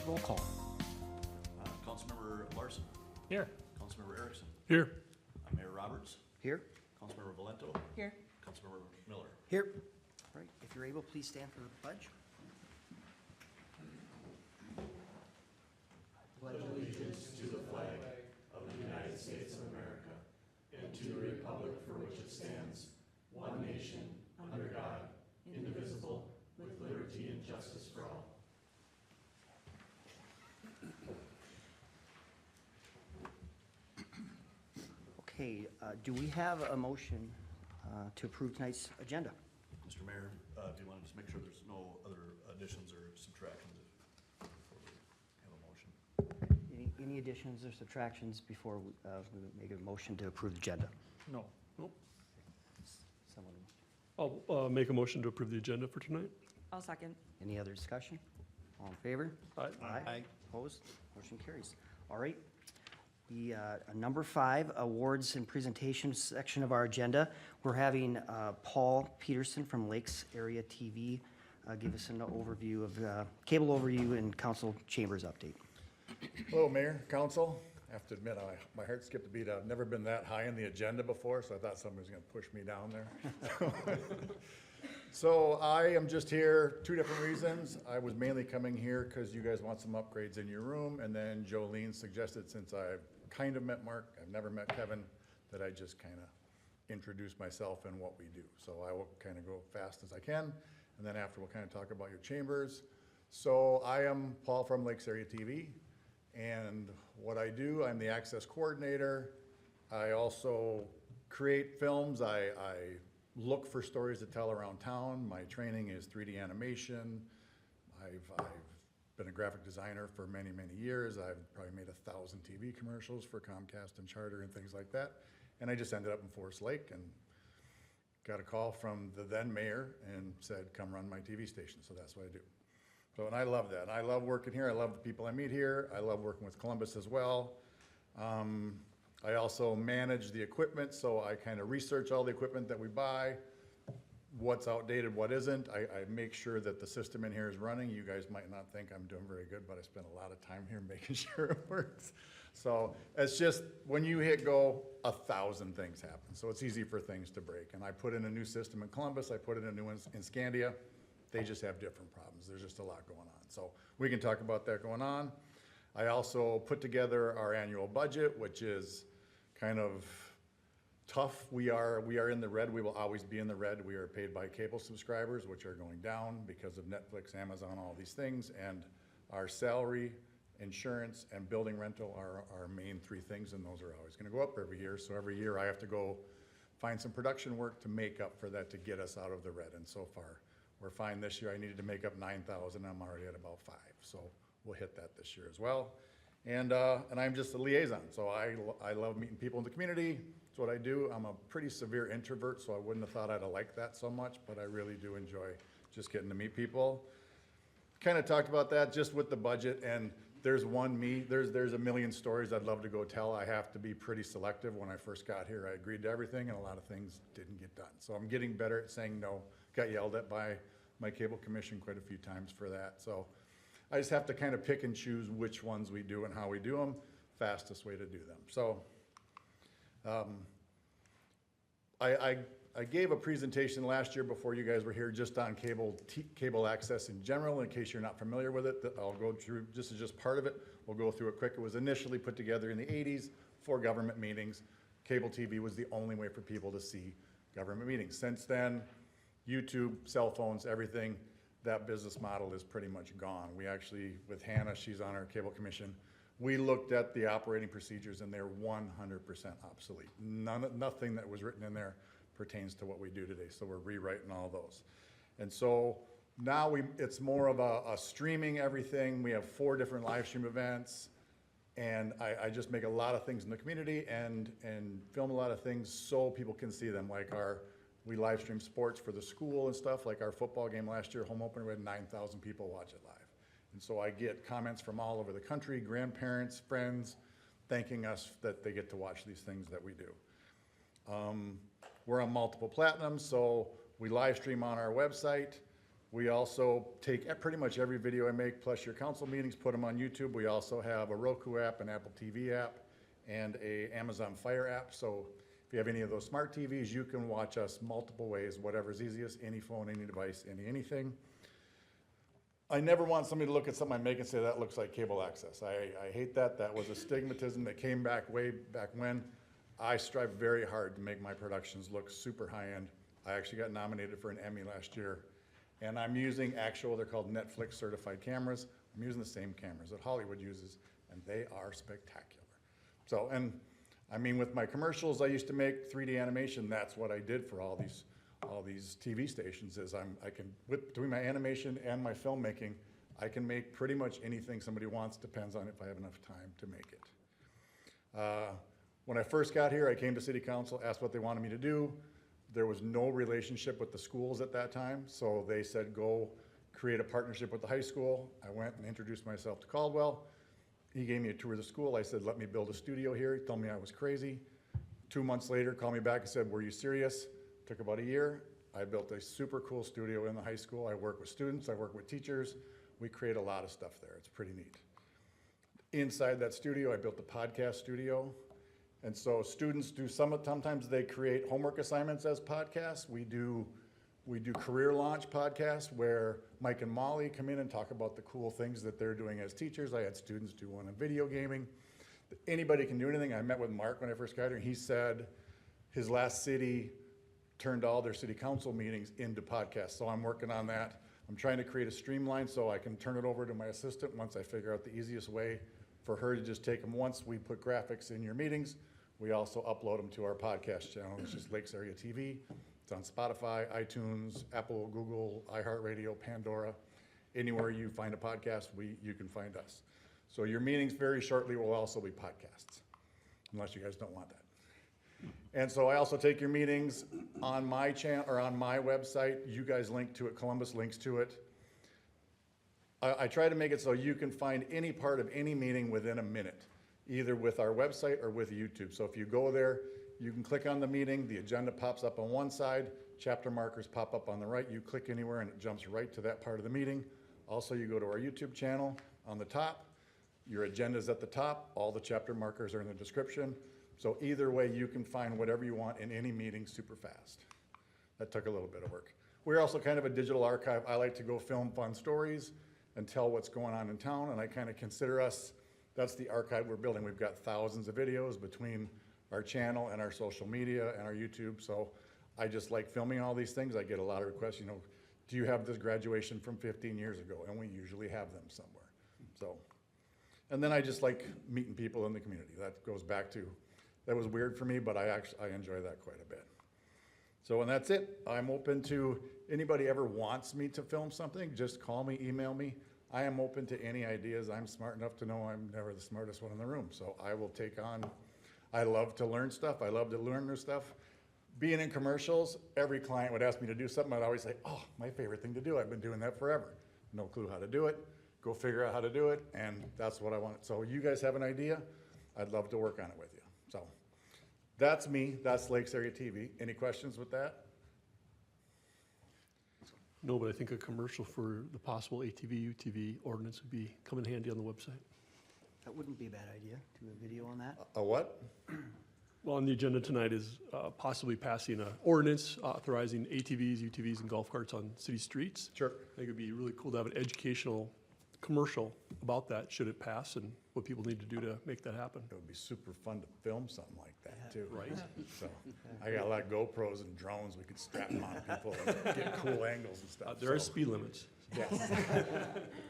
Roll call. Councilmember Larson. Here. Councilmember Erickson. Here. Mayor Roberts. Here? Councilmember Valento. Here. Councilmember Miller. Here. All right, if you're able, please stand for the pledge. Okay, do we have a motion to approve tonight's agenda? Mr. Mayor, do you want to just make sure there's no other additions or subtractions before we have a motion? Any additions or subtractions before we make a motion to approve the agenda? No. Nope. Someone, I'll make a motion to approve the agenda for tonight. I'll second. any other discussion? All in favor? Aye. Aye. Opposed? Motion carries. All right. The number 5, awards and presentations section of our agenda. We're having Paul Peterson from Lakes Area TV give us an overview of cable overview and council chambers update. Hello, Mayor, Council. I have to admit, my heart skipped a beat. I've never been that high in the agenda before, so I thought somebody was gonna push me down there. So I am just here, 2 different reasons. I was mainly coming here because you guys want some upgrades in your room, and then Jolene suggested, since I've kind of met Mark, I've never met Kevin, that I just kind of introduce myself and what we do. So I will kind of go fast as I can, and then after we'll kind of talk about your chambers. So I am Paul from Lakes Area TV, and what I do, I'm the access coordinator. I also create films. I look for stories to tell around town. My training is 3D animation. I've been a graphic designer for many, many years. I've probably made 1,000 TV commercials for Comcast and Charter and things like that. And I just ended up in Forest Lake and got a call from the then mayor and said, come run my TV station. So that's what I do. So, and I love that. I love working here. I love the people I meet here. I love working with Columbus as well. I also manage the equipment, so I kind of research all the equipment that we buy, what's outdated, what isn't. I make sure that the system in here is running. You guys might not think I'm doing very good, but I spend a lot of time here making sure it works. So it's just, when you hit go, 1,000 things happen. So it's easy for things to break. And I put in a new system in Columbus, I put in a new one in Scandia. They just have different problems. There's just a lot going on. So we can talk about that going on. I also put together our annual budget, which is kind of tough. We are in the red. We will always be in the red. We are paid by cable subscribers, which are going down because of Netflix, Amazon, all these things. And our salary, insurance, and building rental are our main 3 things, and those are always gonna go up every year. So every year I have to go find some production work to make up for that, to get us out of the red. And so far, we're fine this year. I needed to make up 9,000. I'm already at about 5. So we'll hit that this year as well. And I'm just a liaison. So I love meeting people in the community. It's what I do. I'm a pretty severe introvert, so I wouldn't have thought I'd have liked that so much, but I really do enjoy just getting to meet people. Kind of talked about that just with the budget, and there's a million stories I'd love to go tell. I have to be pretty selective. When I first got here, I agreed to everything, and a lot of things didn't get done. So I'm getting better at saying no. Got yelled at by my cable commission quite a few times for that. So I just have to kind of pick and choose which ones we do and how we do them, fastest way to do them. So I gave a presentation last year before you guys were here just on cable access in general. In case you're not familiar with it, I'll go through, this is just part of it. We'll go through it quick. It was initially put together in the 80s for government meetings. Cable TV was the only way for people to see government meetings. Since then, YouTube, cell phones, everything, that business model is pretty much gone. We actually, with Hannah, she's on our cable commission, we looked at the operating procedures and they're 100% obsolete. Nothing that was written in there pertains to what we do today. So we're rewriting all those. And so now it's more of a streaming everything. We have 4 different live stream events. And I just make a lot of things in the community and film a lot of things so people can see them, like we live stream sports for the school and stuff, like our football game last year, home opener, we had 9,000 people watch it live. And so I get comments from all over the country, grandparents, friends, thanking us that they get to watch these things that we do. We're on multiple platinums, so we live stream on our website. We also take pretty much every video I make, plus your council meetings, put them on YouTube. We also have a Roku app, an Apple TV app, and a Amazon Fire app. So if you have any of those smart TVs, you can watch us multiple ways, whatever's easiest, any phone, any device, anything. I never want somebody to look at something I make and say, that looks like cable access. I hate that. That was a stigmatism that came back way back when. I strive very hard to make my productions look super high-end. I actually got nominated for an Emmy last year. And I'm using they're called Netflix certified cameras. I'm using the same cameras that Hollywood uses, and they are spectacular. So, and I mean, with my commercials, I used to make 3D animation. That's what I did for all these TV stations is I can, between my animation and my filmmaking, I can make pretty much anything somebody wants, depends on if I have enough time to make it. When I first got here, I came to city council, asked what they wanted me to do. There was no relationship with the schools at that time, so they said, go create a partnership with the high school. I went and introduced myself to Caldwell. He gave me a tour of the school. I said, let me build a studio here. He told me I was crazy. 2 months later, called me back and said, were you serious? Took about a year. I built a super cool studio in the high school. I work with students, I work with teachers. We create a lot of stuff there. It's pretty neat. Inside that studio, I built a podcast studio. And so students do sometimes they create homework assignments as podcasts. We do career launch podcasts where Mike and Molly come in and talk about the cool things that they're doing as teachers. I had students do one on video gaming. Anybody can do anything. I met with Mark when I first got here, and he said his last city turned all their city council meetings into podcasts. So I'm working on that. I'm trying to create a streamline so I can turn it over to my assistant once I figure out the easiest way for her to just take them. Once we put graphics in your meetings, we also upload them to our podcast channel. It's just Lakes Area TV. It's on Spotify, iTunes, Apple, Google, iHeartRadio, Pandora. Anywhere you find a podcast, you can find us. So your meetings very shortly will also be podcasts, unless you guys don't want that. And so I also take your meetings on my channel or on my website. You guys link to it. Columbus links to it. I try to make it so you can find any part of any meeting within a minute, either with our website or with YouTube. So if you go there, you can click on the meeting, the agenda pops up on one side, chapter markers pop up on the right, you click anywhere and it jumps right to that part of the meeting. Also, you go to our YouTube channel on the top, your agenda's at the top, all the chapter markers are in the description. So either way, you can find whatever you want in any meeting super fast. That took a little bit of work. We're also kind of a digital archive. I like to go film fun stories and tell what's going on in town, and I kind of consider us, that's the archive we're building. We've got thousands of videos between our channel and our social media and our YouTube, so I just like filming all these things. I get a lot of requests, you know, do you have this graduation from 15 years ago? And we usually have them somewhere. So, and then I just like meeting people in the community. That goes back to, that was weird for me, but I enjoy that quite a bit. So, and that's it. I'm open to, anybody ever wants me to film something, just call me, email me. I am open to any ideas. I'm smart enough to know I'm never the smartest one in the room. So I will take on, I love to learn stuff. I love to learn new stuff. Being in commercials, every client would ask me to do something. I'd always say, oh, my favorite thing to do. I've been doing that forever. No clue how to do it. Go figure out how to do it. And that's what I want. So you guys have an idea? I'd love to work on it with you. So that's me. That's Lakes Area TV. Any questions with that? No, but I think a commercial for the possible ATV, UTV ordinance would come in handy on the website. That wouldn't be a bad idea, do a video on that. A what? Well, on the agenda tonight is possibly passing an ordinance authorizing ATVs, UTVs, and golf carts on city streets. Sure. I think it'd be really cool to have an educational commercial about that, should it pass, and what people need to do to make that happen. It would be super fun to film something like that too. Right. So I got a lot of GoPros and drones. We could strap them on people and get cool angles and stuff. There are So, speed limits. yes.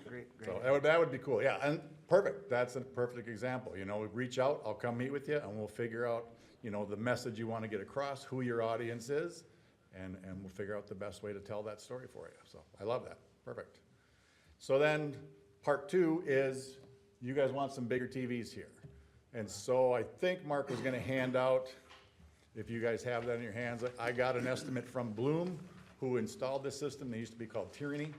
Great. So that would be cool. Yeah, and perfect. That's a perfect example. You know, reach out, I'll come meet with you and we'll figure out, you know, the message you want to get across, who your audience is, and we'll figure out the best way to tell that story for you. So I love that. Perfect. So then part two is you guys want some bigger TVs here. And so I think Mark was going to hand out, if you guys have that in your hands, I got an estimate from Bloom, who installed this system. They used to be called Tyranny.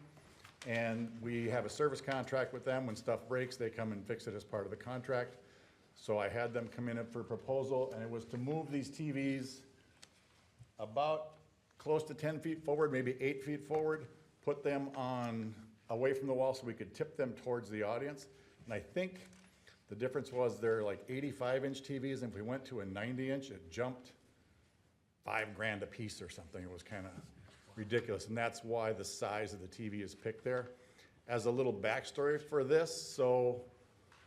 And we have a service contract with them. When stuff breaks, they come and fix it as part of the contract. So I had them come in for a proposal, and it was to move these TVs about close to 10 feet forward, maybe 8 feet forward, put them on, away from the wall so we could tip them towards the audience. And I think the difference was they're like 85-inch TVs, and if we went to a 90-inch, it jumped $5,000 a piece or something. It was kind of ridiculous, and that's why the size of the TV is picked there. As a little backstory for this, so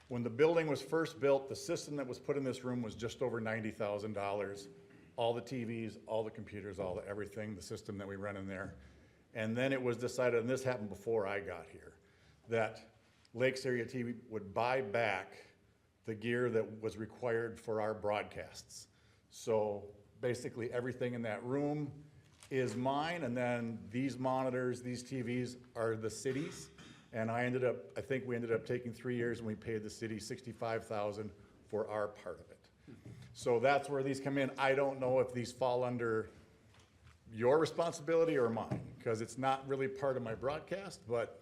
when the building was first built, the system that was put in this room was just over $90,000. All the TVs, all the computers, all the everything, the system that we run in there. And then it was decided, and this happened before I got here, that Lakes Area TV would buy back the gear that was required for our broadcasts. So basically everything in that room is mine, and then these monitors, these TVs are the city's. And I think we ended up taking 3 years, and we paid the city $65,000 for our part of it. So that's where these come in. I don't know if these fall under your responsibility or mine, because it's not really part of my broadcast, but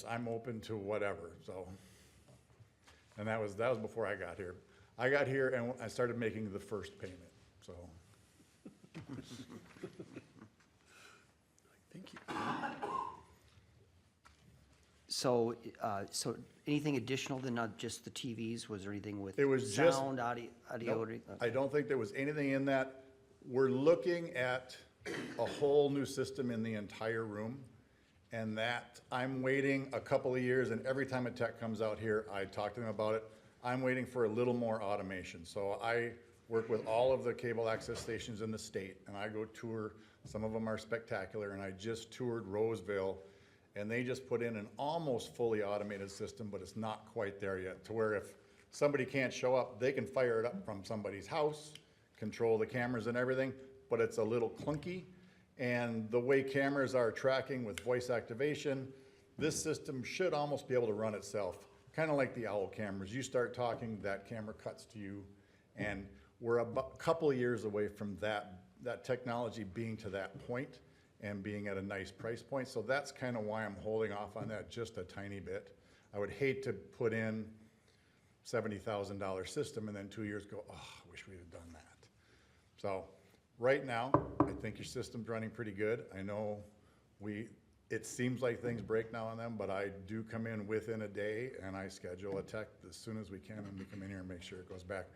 I'm open to whatever, so. And that was before I got here. I got here and I started making the first payment, so. Thank you. So, so anything additional than not just the TVs? Was there anything with It was just- sound, audio? Nope. I don't think there was anything in that. We're looking at a whole new system in the entire room, and that I'm waiting a couple of years, and every time a tech comes out here, I talk to them about it. I'm waiting for a little more automation. So I work with all of the cable access stations in the state, and I go tour. Some of them are spectacular, and I just toured Roseville, and they just put in an almost fully automated system, but it's not quite there yet, to where if somebody can't show up, they can fire it up from somebody's house, control the cameras and everything, but it's a little clunky. And the way cameras are tracking with voice activation, this system should almost be able to run itself, kind of like the OWL cameras. You start talking, that camera cuts to you, and we're a couple of years away from that technology being to that point and being at a nice price point. So that's kind of why I'm holding off on that just a tiny bit. I would hate to put in $70,000 system and then 2 years go, oh, I wish we'd have done that. So right now, I think your system's running pretty good. I know it seems like things break now and then, but I do come in within a day and I schedule a tech as soon as we can, and we come in here and make sure it goes back.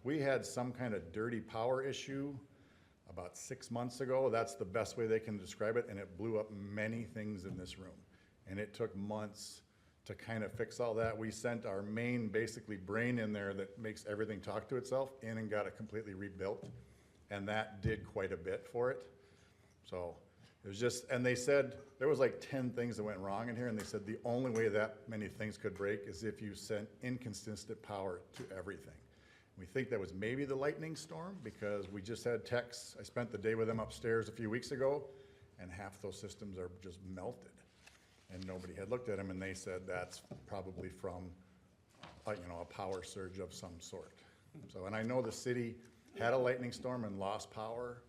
We had some kind of dirty power issue about 6 months ago. That's the best way they can describe it, and it blew up many things in this room. And it took months to kind of fix all that. We sent our main, basically, brain in there that makes everything talk to itself in and got it completely rebuilt. And that did quite a bit for it. So it was just, and they said, there was like 10 things that went wrong in here, and they said the only way that many things could break is if you sent inconsistent power to everything. We think that was maybe the lightning storm, because we just had techs. I spent the day with them upstairs a few weeks ago, and half those systems are just melted. And nobody had looked at them, and they said that's probably from a power surge of some sort. So, and I know the city had a lightning storm and lost power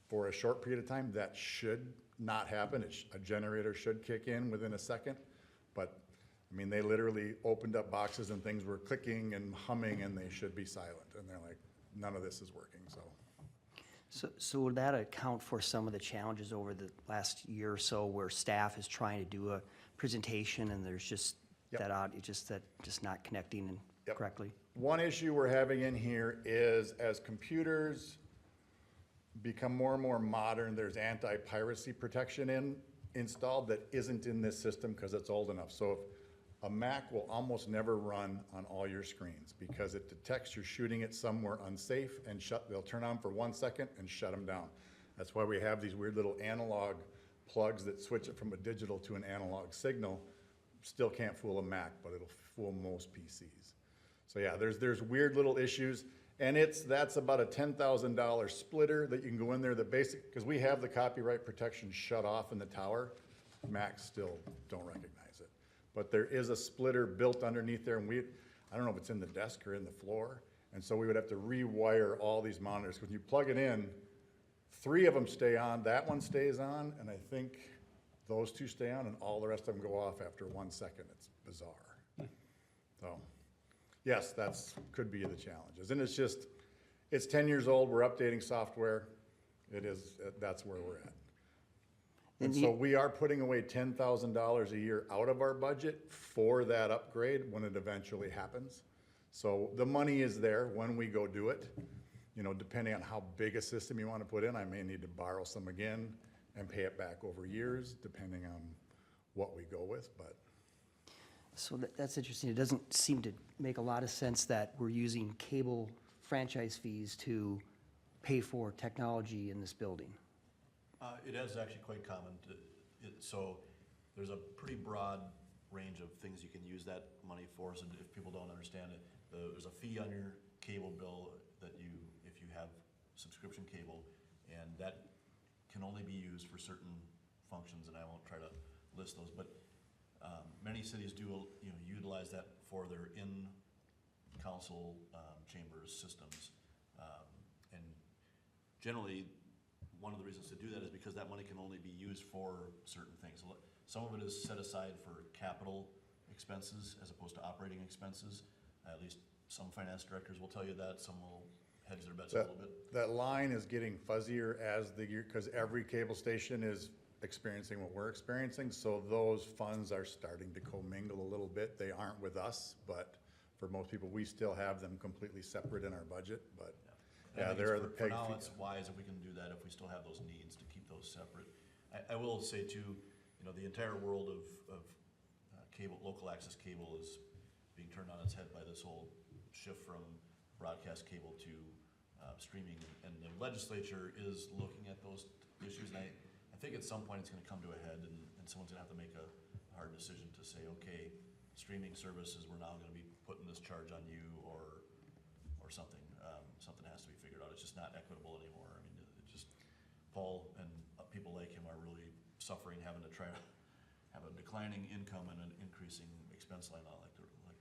for a short period of time. That should not happen. A generator should kick in within a second. But, I mean, they literally opened up boxes and things were clicking and humming, and they should be silent. And they're like, none of this is working, so. So would that account for some of the challenges over the last year or so where staff is trying to do a presentation and there's just Yep. that odd, just not connecting and Yep. correctly? One issue we're having in here is as computers become more and more modern, there's anti-piracy protection installed that isn't in this system because it's old enough. So if a Mac will almost never run on all your screens because it detects you're shooting it somewhere unsafe and they'll turn on for 1 second and shut them down. That's why we have these weird little analog plugs that switch it from a digital to an analog signal. Still can't fool a Mac, but it'll fool most PCs. So yeah, there's weird little issues, and that's about a $10,000 splitter that you can go in there. Because we have the copyright protection shut off in the tower, Macs still don't recognize it. But there is a splitter built underneath there, and I don't know if it's in the desk or in the floor, and so we would have to rewire all these monitors. When you plug it in, 3 of them stay on, that one stays on, and I think those 2 stay on, and all the rest of them go off after 1 second. It's bizarre. So, yes, could be the challenges. And it's 10 years old, we're updating software. That's where we're at. And And so you- we are putting away $10,000 a year out of our budget for that upgrade when it eventually happens. So the money is there when we go do it. You know, depending on how big a system you want to put in, I may need to borrow some again and pay it back over years, depending on what we go with, but. So that's interesting. It doesn't seem to make a lot of sense that we're using cable franchise fees to pay for technology in this building. It is actually quite common so there's a pretty broad range of things you can use that money for, so if people don't understand it, there's a fee on your cable bill that if you have subscription cable, and that can only be used for certain functions, and I won't try to list those, but many cities do, utilize that for their in-council chambers systems. And generally, one of the reasons to do that is because that money can only be used for certain things. Some of it is set aside for capital expenses as opposed to operating expenses. At least some finance directors will tell you that, some will hedge their bets a little bit. That line is getting fuzzier as the year, because every cable station is experiencing what we're experiencing, so those funds are starting to commingle a little bit. They aren't with us, but for most people, we still have them completely separate in our budget, but And I think there are it's the for peg now, fees. it's wise if we can do that, if we still have those needs, to keep those separate. I will say too, the entire world of cable, local access cable is being turned on its head by this whole shift from broadcast cable to streaming, and the legislature is looking at those issues, and I think at some point it's gonna come to a head, and someone's gonna have to make a hard decision to say, okay, streaming services, we're now gonna be putting this charge on you, or something. Something has to be figured out. It's just not equitable anymore. I mean, it just, Paul and people like him are really suffering, having to try to have a declining income and an increasing expense line, not like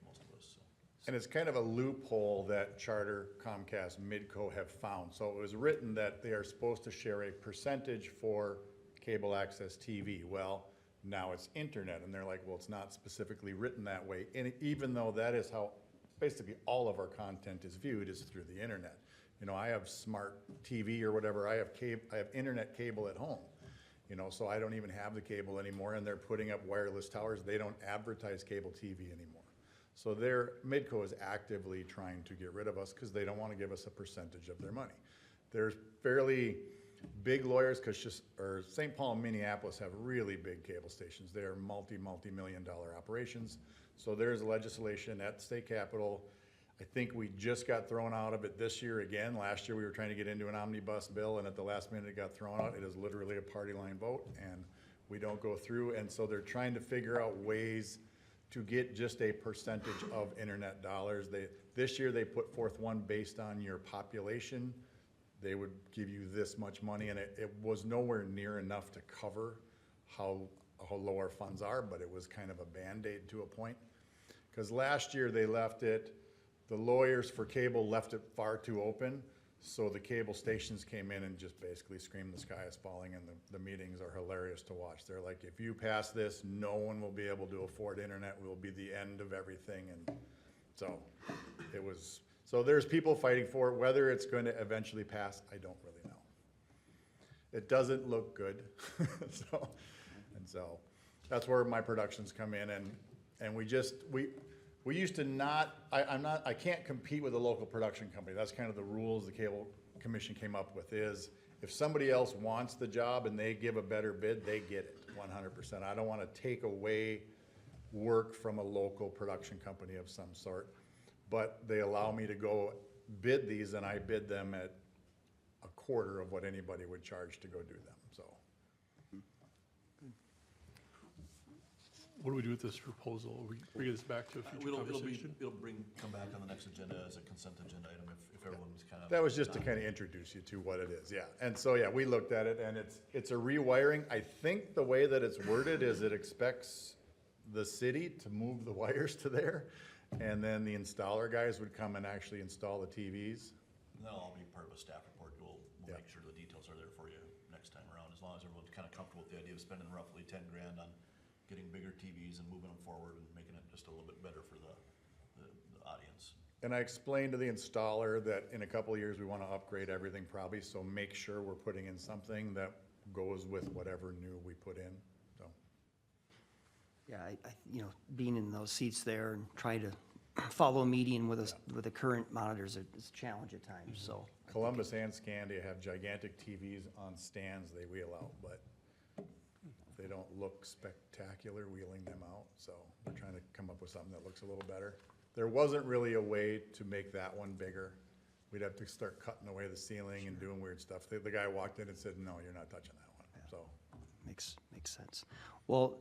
most of us, so. And it's kind of a loophole that Charter, Comcast, Midco have found. So it was written that they are supposed to share a percentage for cable access TV. Well, now it's internet, and they're like, well, it's not specifically written that way. And even though that is how basically all of our content is viewed, is through the internet. I have smart TV or whatever, I have internet cable at home. So I don't even have the cable anymore, and they're putting up wireless towers. They don't advertise cable TV anymore. So Midco is actively trying to get rid of us because they don't want to give us a percentage of their money. There's fairly big lawyers, because St. Paul and Minneapolis have really big cable stations. They are multi-million-dollar operations. So there's legislation at the state capitol. I think we just got thrown out of it this year again. Last year we were trying to get into an omnibus bill, and at the last minute it got thrown out. It is literally a party line vote, and we don't go through. And so they're trying to figure out ways to get just a percentage of internet dollars. This year they put forth one based on your population. They would give you this much money, and it was nowhere near enough to cover how low our funds are, but it was kind of a Band-Aid to a point. Because last year they left it, the lawyers for cable left it far too open, so the cable stations came in and just basically screamed the sky is falling, and the meetings are hilarious to watch. They're like, if you pass this, no one will be able to afford internet, will be the end of everything, and so so there's people fighting for it. Whether it's going to eventually pass, I don't really know. It doesn't look good, so that's where my productions come in, and we used to not, I can't compete with a local production company. That's kind of the rules the Cable Commission came up with, is if somebody else wants the job and they give a better bid, they get it 100%. I don't want to take away work from a local production company of some sort, but they allow me to go bid these, and I bid them at a quarter of what anybody would charge to go do them, so. What do we do with this proposal? We bring this back to a future conversation? It'll come back on the next agenda as a consent agenda item if everyone's kind of. That was just to kind of introduce you to what it is, yeah. And so, yeah, we looked at it, and it's a rewiring. I think the way that it's worded is it expects the city to move the wires to there, and then the installer guys would come and actually install the TVs. And that'll all be part of a staff report. We'll Yeah. make sure the details are there for you next time around, as long as everyone's kind of comfortable with the idea of spending roughly 10 grand on getting bigger TVs and moving them forward and making it just a little bit better for the audience. And I explained to the installer that in a couple of years, we want to upgrade everything probably, so make sure we're putting in something that goes with whatever new we put in, so. Yeah, you know, being in those seats there and trying to follow a meeting with the current monitors is a challenge at times, so. Columbus and Scandia have gigantic TVs on stands they wheel out, but they don't look spectacular wheeling them out, so we're trying to come up with something that looks a little better. There wasn't really a way to make that one bigger. We'd have to start cutting away the ceiling and doing weird stuff. The guy walked in and said, no, you're not touching that one, so. Makes sense. Well,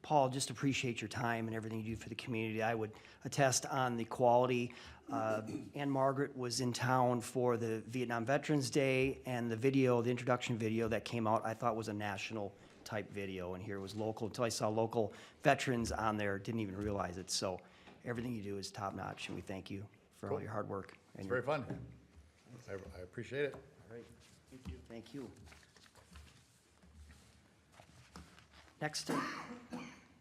Paul, just appreciate your time and everything you do for the community. I would attest on the quality. Ann Margaret was in town for the Vietnam Veterans Day, and the video, the introduction video that came out, I thought was a national type video, and here was local. Until I saw local veterans on there, didn't even realize it. So everything you do is top notch, and we thank you for all Cool. your hard work. It's very fun. I appreciate it. All right. Thank you. Thank you.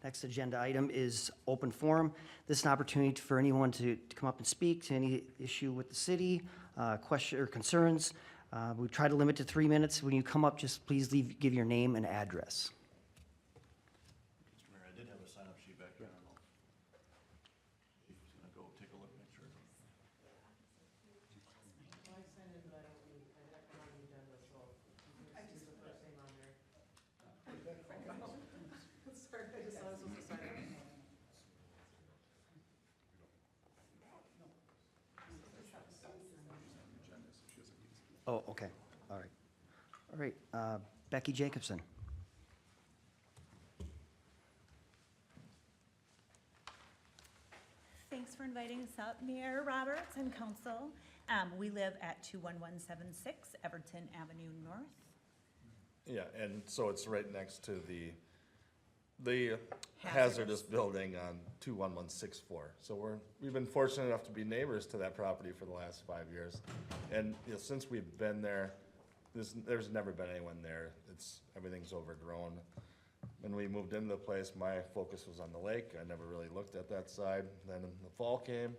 Next agenda item is open forum. This is an opportunity for anyone to come up and speak to any issue with the city, question or concerns. We try to limit to 3 minutes. When you come up, just please give your name and address. Mr. Mayor, I did have a sign-up sheet back there. I don't know. Chief was gonna go take a look, make sure. Oh, okay. All right. All right. Becky Jacobson. Thanks for inviting us up, Mayor Roberts and council. We live at 21176 Everton Avenue North. Yeah, and so it's right next to the Hazardous. hazardous building on 21164. So we've been fortunate enough to be neighbors to that property for the last 5 years. And, you know, since we've been there, there's never been anyone there. Everything's overgrown. When we moved into the place, my focus was on the lake. I never really looked at that side. Then the fall came,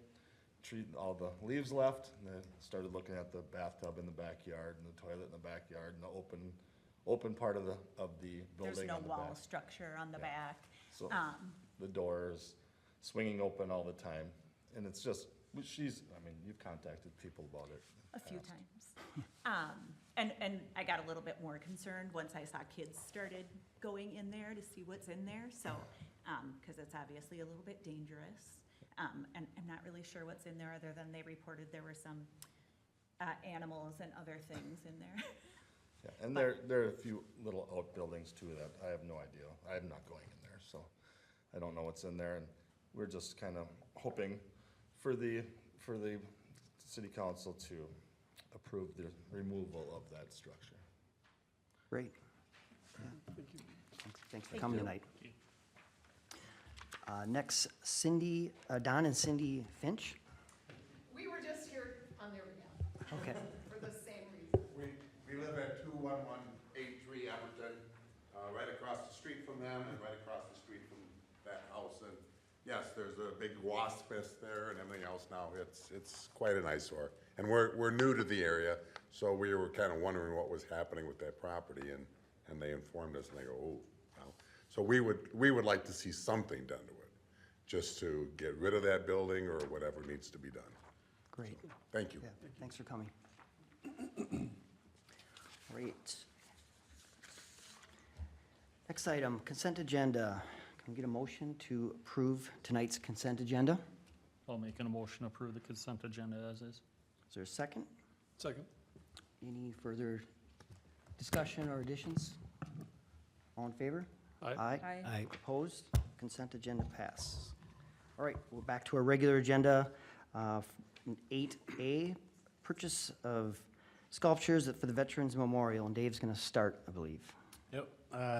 all the leaves left, and I started looking at the bathtub in the backyard and the toilet in the backyard and the open part of the There's building no on the wall back. structure on the Yeah. back. So the doors swinging open all the time, and it's just, you've contacted people about it. in A the few past. times. And I got a little bit more concerned once I saw kids started going in there to see what's in there, so, because it's obviously a little bit dangerous. And I'm not really sure what's in there, other than they reported there were some animals and other things in there. Yeah, and there are a few little outbuildings too that I have no idea. I am not going in there, so I don't know what's in there, and we're just kind of hoping for the city council to approve the removal of that structure. Great. Thanks for coming tonight. Next, Don and Cindy Finch. We were just here on their behalf Okay. for the same reason. We live at 21183 Everton, right across the street from them and right across the street from that house. And yes, there's a big wasp nest there and everything else now. It's quite an eyesore. And we're new to the area, so we were kind of wondering what was happening with that property, and they informed us, and they go, oh, wow. So we would like to see something done to it, just to get rid of that building or whatever needs to be done. Great. Thank you. Yeah, thanks for coming. Great. Next item, consent agenda. Can we get a motion to approve tonight's consent agenda? I'll make an motion to approve the consent agenda as is. Is there a second? Second. Any further discussion or additions? All in favor? Aye. Aye. Opposed? Consent agenda passes. All right, we're back to our regular agenda. 8A, purchase of sculptures for the Veterans Memorial, and Dave's gonna start, I believe. Yep,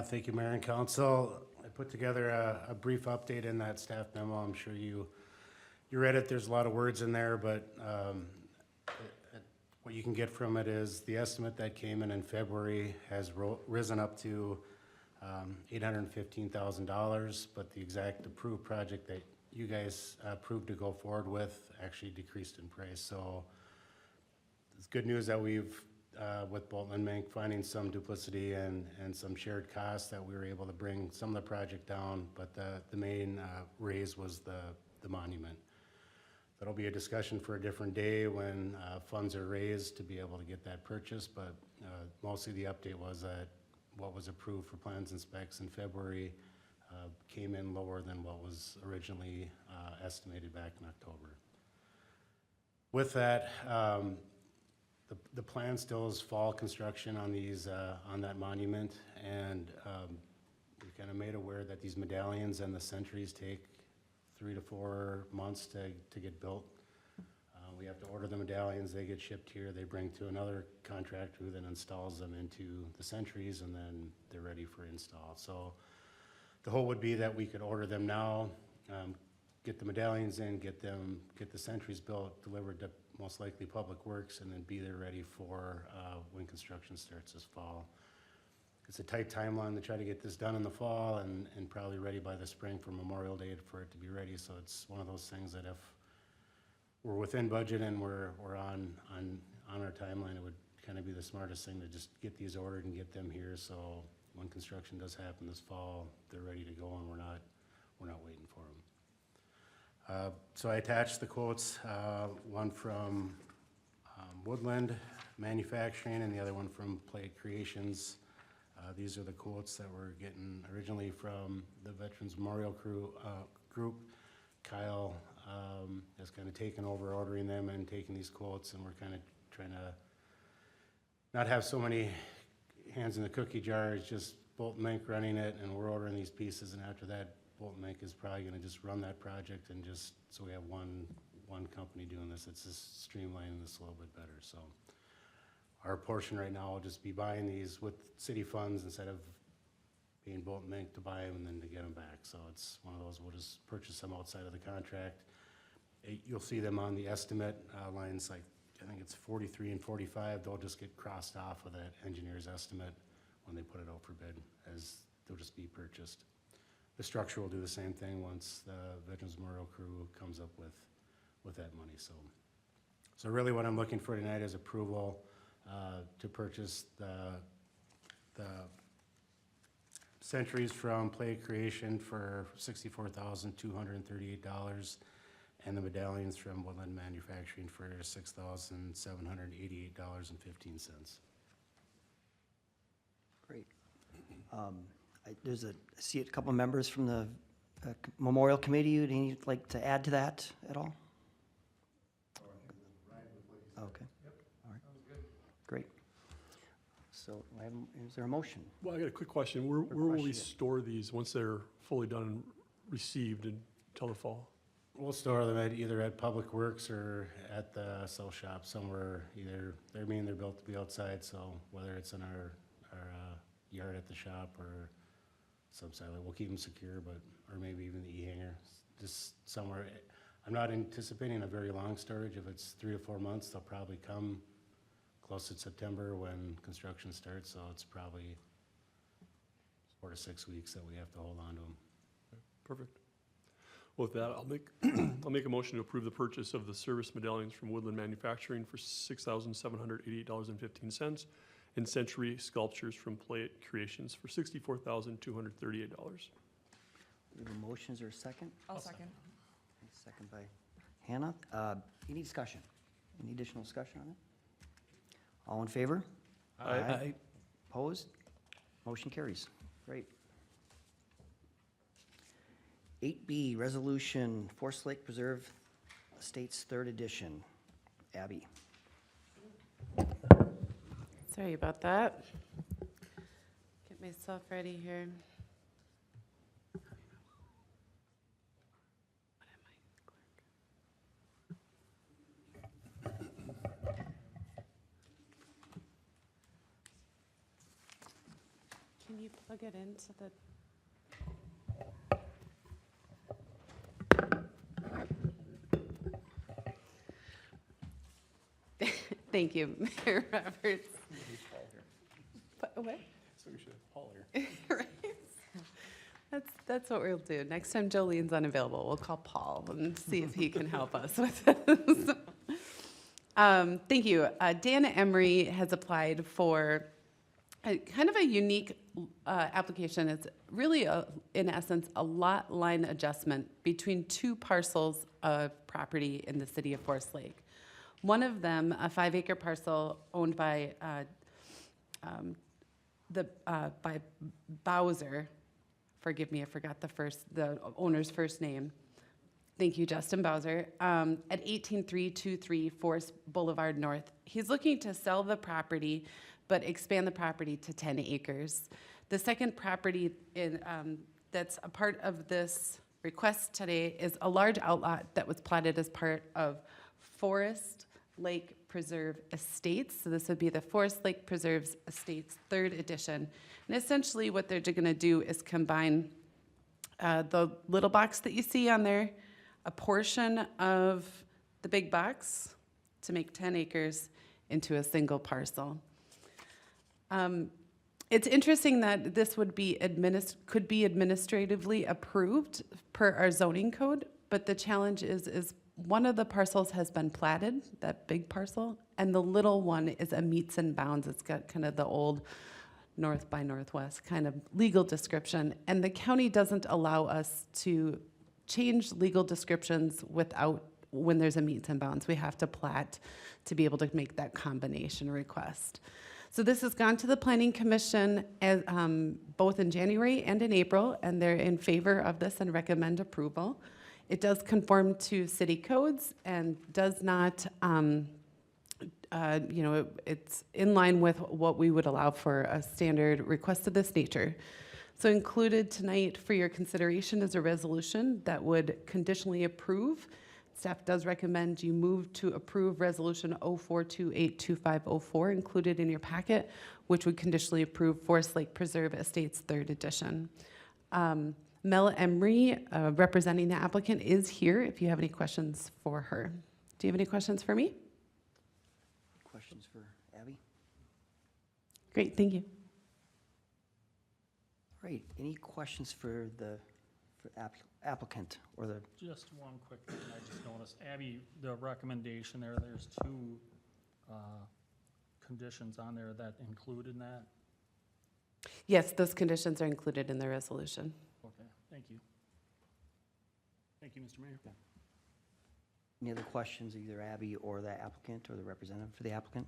thank you, Mayor and Council. I put together a brief update in that staff memo. I'm sure you read it. There's a lot of words in there, but what you can get from it is the estimate that came in February has risen up to $815,000, but the exact approved project that you guys approved to go forward with actually decreased in price. So it's good news that we've with Bolton and Mink, finding some duplicity and some shared costs that we were able to bring some of the project down, but the main raise was the monument. That'll be a discussion for a different day when funds are raised to be able to get that purchased, but mostly the update was that what was approved for plans and specs in February came in lower than what was originally estimated back in October. With that, the plan still is fall construction on these, on that monument, and we kind of made aware that these medallions and the sentries take 3 to 4 months to get built. We have to order the medallions, they get shipped here, they bring to another contractor who then installs them into the sentries, and then they're ready for install. So the hope would be that we could order them now, get the medallions in, get the sentries built, delivered to most likely Public Works, and then be there ready for when construction starts this fall. It's a tight timeline to try to get this done in the fall and probably ready by the spring for Memorial Day for it to be ready. So it's one of those things that if we're within budget and we're on our timeline, it would kind of be the smartest thing to just get these ordered and get them here. So when construction does happen this fall, they're ready to go and we're not waiting for them. So I attached the quotes, one from Woodland Manufacturing and the other one from Plat Creations. These are the quotes that we're getting originally from the Veterans Memorial Group. Kyle has kind of taken over ordering them and taking these quotes, and we're kind of trying to not have so many hands in the cookie jar. It's just Bolton Mink running it, and we're ordering these pieces, and after that, Bolton Mink is probably gonna just run that project and just, so we have one company doing this. It's just streamlining this a little bit better, so. Our portion right now will just be buying these with city funds instead of being Bolton Mink to buy them and then to get them back. So it's one of those, we'll just purchase them outside of the contract. You'll see them on the estimate lines, like, I think it's 43 and 45. They'll just get crossed off of that engineer's estimate when they put it out for bid, as they'll just be purchased. The structure will do the same thing once the Veterans Memorial crew comes up with that money. So really what I'm looking for tonight is approval to purchase the sentries from Plat Creation for $64,238 and the medallions from Woodland Manufacturing for $6,788.15. Great. I see a couple of members from the Memorial Committee. Would any like to add to that at all? Okay. All right. Great. So is there a motion? Well, I got a quick question. Where will we question. store these once they're fully done and received until the fall? We'll store them either at Public Works or at the cell shop somewhere. Either, they're built to be outside, so whether it's in our yard at the shop or some side, we'll keep them secure, or maybe even the e-hanger, just somewhere. I'm not anticipating a very long storage. If it's 3 to 4 months, they'll probably come close to September when construction starts, so it's probably 4 to 6 weeks that we have to hold on to them. Perfect. Well, with that, I'll make a motion to approve the purchase of the service medallions from Woodland Manufacturing for $6,788.15 and Century Sculptures from Plat Creations for $64,238. We have a motion. Is there a second? I'll second. Second by Hannah. Any discussion? Any additional discussion on it? All in favor? Aye. Opposed? Motion carries. Great. 8B, Resolution Forest Lake Preserve Estates, 3rd edition. Abby. Sorry about that. Get myself ready here. Can you plug it into the? Thank you, Mayor Roberts. What? So we should have Paul here. Right. That's what we'll do. Next time Jolene's unavailable, we'll call Paul and see if he can help us with this. Thank you. Dan Emery has applied for kind of a unique application. It's really, in essence, a lot line adjustment between two parcels of property in the city of Forest Lake. One of them, a 5-acre parcel owned by by Bowser. Forgive me, I forgot the owner's first name. Thank you, Justin Bowser, at 18323 Forest Boulevard North. He's looking to sell the property, but expand the property to 10 acres. The second property that's a part of this request today is a large outlot that was platted as part of Forest Lake Preserve Estates. So this would be the Forest Lake Preserves Estates 3rd edition. And essentially what they're going to do is combine the little box that you see on there, a portion of the big box to make 10 acres into a single parcel. It's interesting that this would be could be administratively approved per our zoning code, but the challenge is one of the parcels has been platted, that big parcel, and the little one is a meets and bounds. It's got kind of the old north by northwest kind of legal description, and the county doesn't allow us to change legal descriptions when there's a meets and bounds. We have to plat to be able to make that combination request. So this has gone to the Planning Commission both in January and in April, and they're in favor of this and recommend approval. It does conform to city codes and does not, it's in line with what we would allow for a standard request of this nature. So included tonight for your consideration is a resolution that would conditionally approve. Staff does recommend you move to approve Resolution 04282504 included in your packet, which would conditionally approve Forest Lake Preserve Estates 3rd edition. Mel Emery, representing the applicant, is here if you have any questions for her. Do you have any questions for me? Questions for Abby? Great, thank you. All right, any questions for the applicant or the, Just one quick thing I just noticed. Abby, the recommendation there's two conditions on there that include in that. Yes, those conditions are included in the resolution. Okay, thank you. Thank you, Mr. Mayor. any other questions, either Abby or the applicant or the representative for the applicant?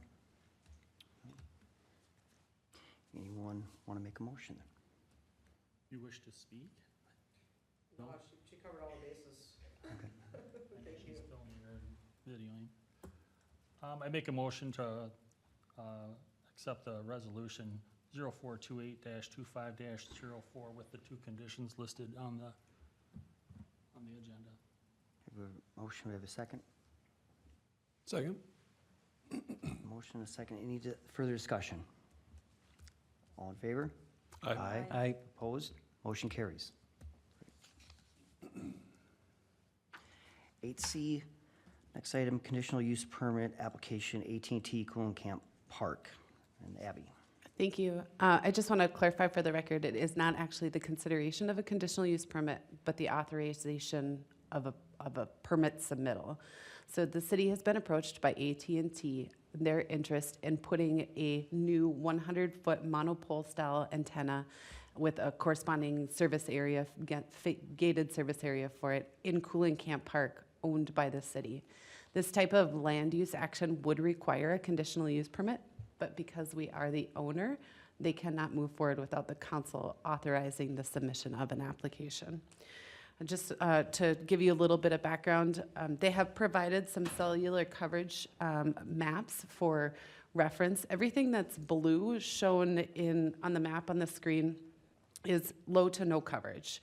Anyone want to make a motion? You wish to speak? No? She covered all the bases. Okay. She's filming or videoing. I make a motion to accept the resolution 0428-25-04 with the two conditions listed on the agenda. We have a motion, we have a second? Second? Motion and a second. Any further discussion? All in favor? Aye. Aye. Opposed? Motion carries. 8C, next item, conditional use permit application, AT&T Kulenkamp Park. And Abby. Thank you. I just want to clarify for the record, it is not actually the consideration of a conditional use permit, but the authorization of a permit submittal. So the city has been approached by AT&T, their interest in putting a new 100-foot monopole style antenna with a corresponding service area, gated service area for it in Kulenkamp Park, owned by the city. This type of land use action would require a conditional use permit, but because we are the owner, they cannot move forward without the council authorizing the submission of an application. And just to give you a little bit of background, they have provided some cellular coverage maps for reference. Everything that's blue shown on the map on the screen is low to no coverage.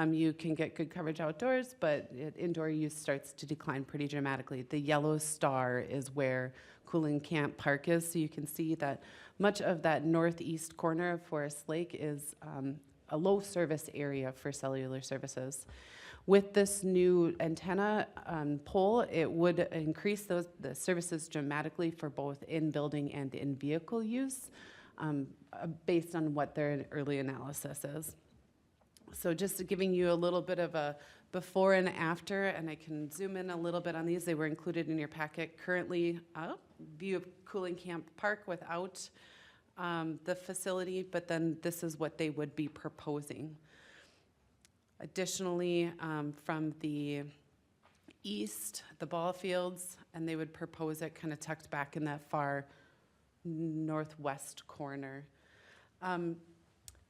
You can get good coverage outdoors, but indoor use starts to decline pretty dramatically. The yellow star is where Kulenkamp Park is, so you can see that much of that northeast corner of Forest Lake is a low service area for cellular services. With this new antenna pole, it would increase the services dramatically for both in-building and in-vehicle use, based on what their early analysis is. So just giving you a little bit of a before and after, and I can zoom in a little bit on these. They were included in your packet. Currently, view of Kulenkamp Park without the facility, but then this is what they would be proposing. Additionally, from the east, the ball fields, and they would propose it kind of tucked back in that far northwest corner.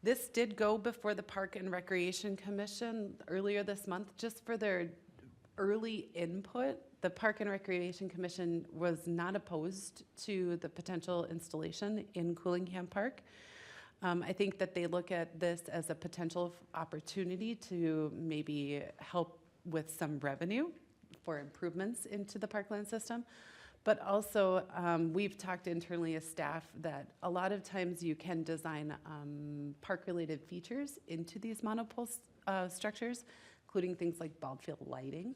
This did go before the Park and Recreation Commission earlier this month, just for their early input. The Park and Recreation Commission was not opposed to the potential installation in Kulenkamp Park. I think that they look at this as a potential opportunity to maybe help with some revenue for improvements into the parkland system. But also, we've talked internally as staff that a lot of times you can design park-related features into these monopole structures, including things like bulb field lighting.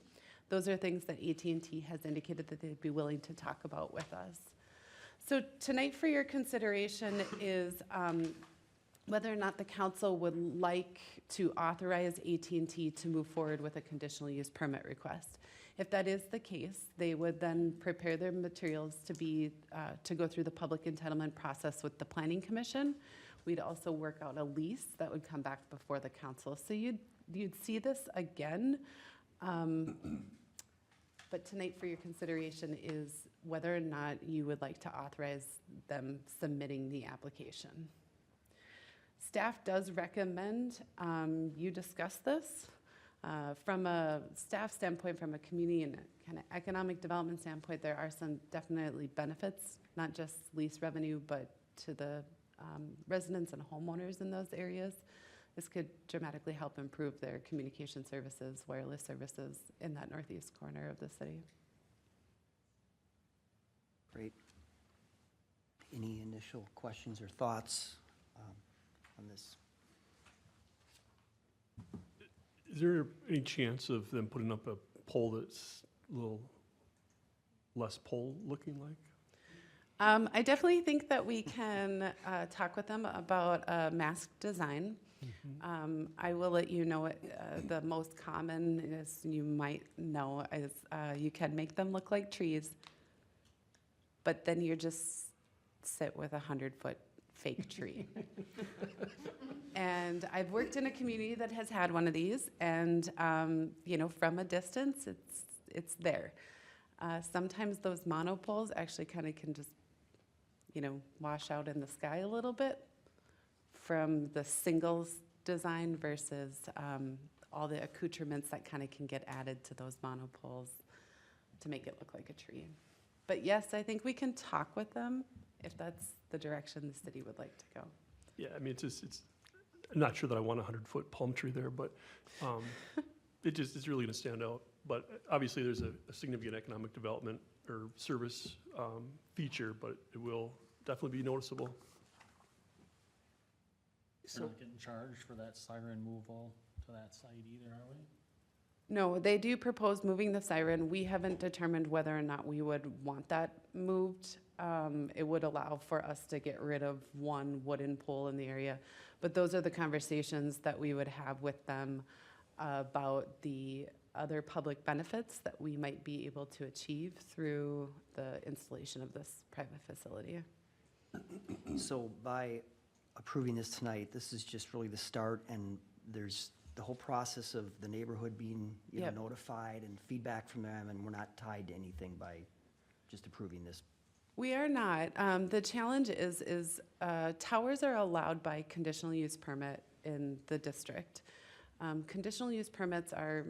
Those are things that AT&T has indicated that they'd be willing to talk about with us. So tonight for your consideration is whether or not the council would like to authorize AT&T to move forward with a conditional use permit request. If that is the case, they would then prepare their materials to be, to go through the public entitlement process with the Planning Commission. We'd also work out a lease that would come back before the council. So you'd see this again. But tonight for your consideration is whether or not you would like to authorize them submitting the application. Staff does recommend you discuss this. From a staff standpoint, from a community and kind of economic development standpoint, there are some definitely benefits, not just lease revenue, but to the residents and homeowners in those areas. This could dramatically help improve their communication services, wireless services in that northeast corner of the city. Great. Any initial questions or thoughts on this? Is there any chance of them putting up a pole that's a little less pole looking like? I definitely think that we can talk with them about a mask design. I will let you know the most common is, you might know, is you can make them look like trees, but then you just sit with a 100-foot fake tree. And I've worked in a community that has had one of these, and you know, from a distance, it's there. Sometimes those monopoles actually kind of can just, you know, wash out in the sky a little bit from the singles design versus all the accoutrements that kind of can get added to those monopoles to make it look like a tree. But yes, I think we can talk with them if that's the direction the city would like to go. Yeah, I mean, it's I'm not sure that I want a 100-foot palm tree there, but it's really going to stand out. But obviously, there's a significant economic development or service feature, but it will definitely be noticeable. We're not getting charged for that siren removal to that site either, are we? No, they do propose moving the siren. We haven't determined whether or not we would want that moved. It would allow for us to get rid of one wooden pole in the area. But those are the conversations that we would have with them about the other public benefits that we might be able to achieve through the installation of this private facility. So by approving this tonight, this is just really the start, and there's the whole process of the neighborhood being, you know, Yep. notified and feedback from them, and we're not tied to anything by just approving this. We are not. The challenge is towers are allowed by conditional use permit in the district. Conditional use permits are,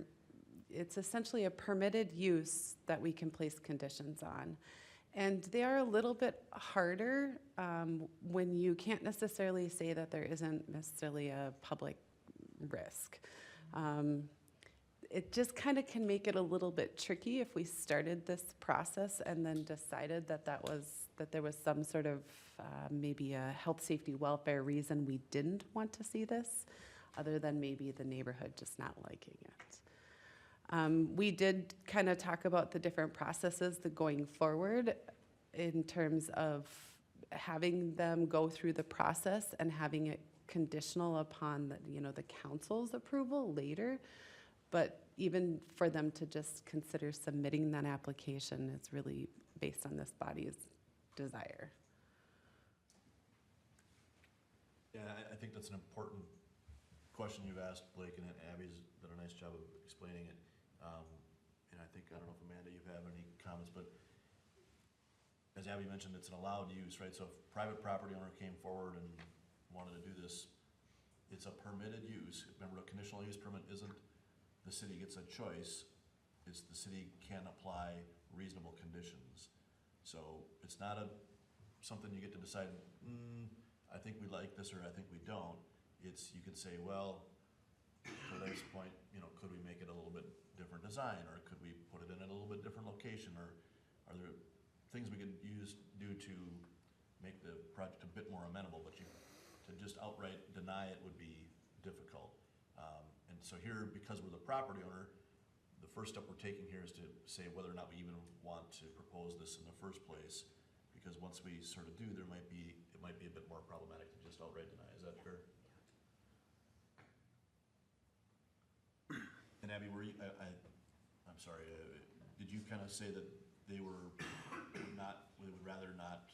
it's essentially a permitted use that we can place conditions on. And they are a little bit harder when you can't necessarily say that there isn't necessarily a public risk. It just kind of can make it a little bit tricky if we started this process and then decided that there was some sort of maybe a health, safety, welfare reason we didn't want to see this, other than maybe the neighborhood just not liking it. We did kind of talk about the different processes that going forward in terms of having them go through the process and having it conditional upon the, you know, the council's approval later. But even for them to just consider submitting that application is really based on this body's desire. Yeah, I think that's an important question you've asked, Blake, and Abby's done a nice job of explaining it. And I think, I don't know if Amanda, you have any comments, but as Abby mentioned, it's an allowed use, right? So if a private property owner came forward and wanted to do this, it's a permitted use. Remember, a conditional use permit isn't the city gets a choice, it's the city can apply reasonable conditions. So it's not something you get to decide, I think we like this or I think we don't. It's, you could say, well, to Larry's point, could we make it a little bit different design, or could we put it in a little bit different location, or are there things we could do to make the project a bit more amenable, but to just outright deny it would be difficult. And so here, because we're the property owner, the first step we're taking here is to say whether or not we even want to propose this in the first place, because once we sort of do, it might be a bit more problematic to just outright deny. Is that fair? And Abby, were you, I'm sorry, did you kind of say that they would rather not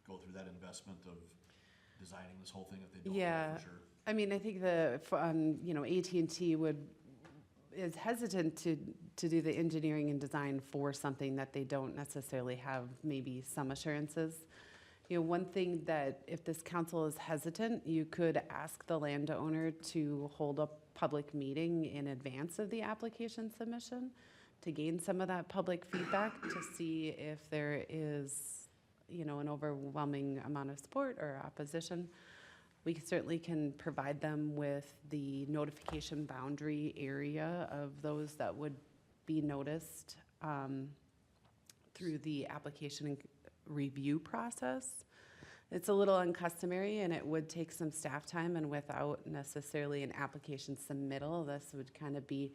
go through that investment of designing this whole thing if they don't know for sure? I mean, I think AT&T is hesitant to do the engineering and design for something that they don't necessarily have maybe some assurances. One thing that if this council is hesitant, you could ask the landowner to hold a public meeting in advance of the application submission to gain some of that public feedback to see if there is, an overwhelming amount of support or opposition. We certainly can provide them with the notification boundary area of those that would be noticed through the application review process. It's a little uncustomary and it would take some staff time, and without necessarily an application submittal, this would kind of be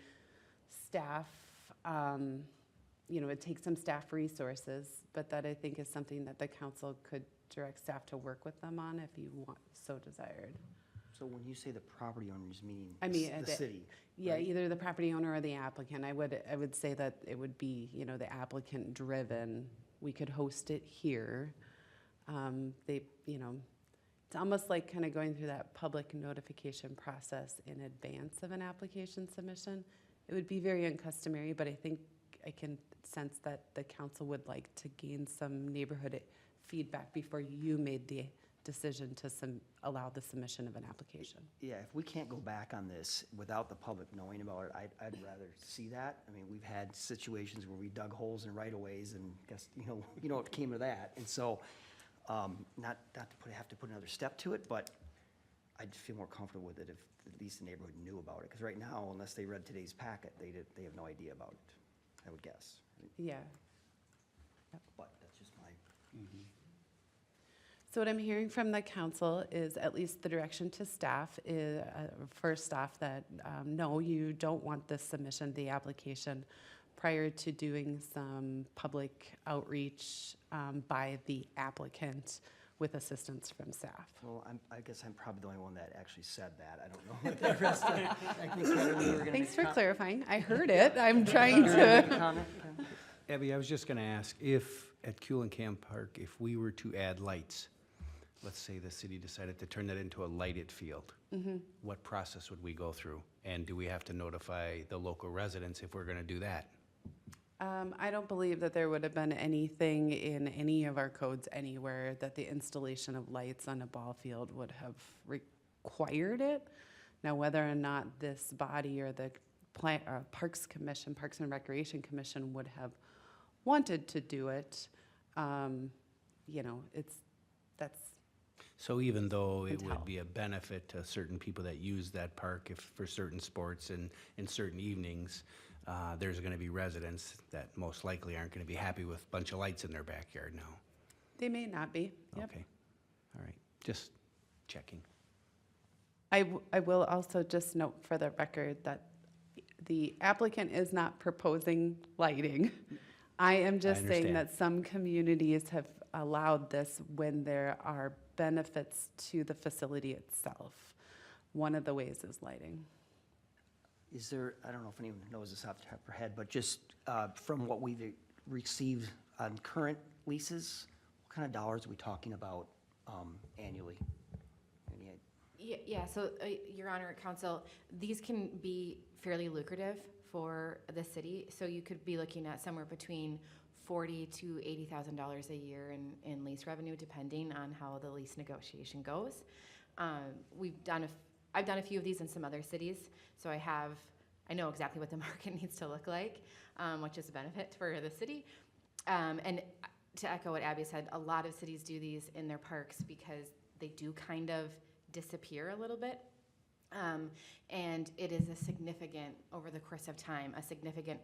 staff, it'd take some staff resources, but that I think is something that the council could direct staff to work with them on if you want so desired. So when you say the property owners, meaning The city? Yeah, right? either the property owner or the applicant. I would say that it would be, the applicant driven. We could host it here. It's almost like kind of going through that public notification process in advance of an application submission. It would be very uncustomary, but I think I can sense that the council would like to gain some neighborhood feedback before you made the decision to allow the submission of an application. Yeah, if we can't go back on this without the public knowing about it, I'd rather see that. I mean, we've had situations where we dug holes in right-of-ways and guess, what came of that. And so, not to have to put another step to it, but I'd feel more comfortable with it if at least the neighborhood knew about it. Because right now, unless they read today's packet, they have no idea about it, I would guess. Yeah. But that's just my. So what I'm hearing from the council is at least the direction to staff is, for staff that, no, you don't want this submission, the application, prior to doing some public outreach by the applicant with assistance from staff. Well, I guess I'm probably the only one that actually said that. I don't know what the rest of, I think Kevin, you were gonna Thanks for make clarifying. I heard it. I'm trying to. comment? Abby, I was just gonna ask, if at Kulenkamp Park, if we were to add lights, let's say the city decided to turn that into a lighted field, what process would we go through? And do we have to notify the local residents if we're gonna do that? I don't believe that there would have been anything in any of our codes anywhere that the installation of lights on a ball field would have required it. Now, whether or not this body or the Parks Commission, Parks and Recreation Commission would have wanted to do it, that's. So even though it Hotel. would be a benefit to certain people that use that park if for certain sports and in certain evenings, there's gonna be residents that most likely aren't gonna be happy with a bunch of lights in their backyard now. They may not be, yep. Okay, all right, just checking. I will also just note for the record that the applicant is not proposing lighting. I am just saying understand. that some communities have allowed this when there are benefits to the facility itself. One of the ways is lighting. Is there, I don't know if anyone knows this off the top of their head, but just from what we've received on current leases, what kind of dollars are we talking about annually? Yeah, so, Your Honor, Counsel, these can be fairly lucrative for the city. So you could be looking at somewhere between $40,000 to $80,000 a year in lease revenue, depending on how the lease negotiation goes. I've done a few of these in some other cities, so I know exactly what the market needs to look like, which is a benefit for the city. And to echo what Abby said, a lot of cities do these in their parks because they do kind of disappear a little bit. And it is a significant, over the course of time, a significant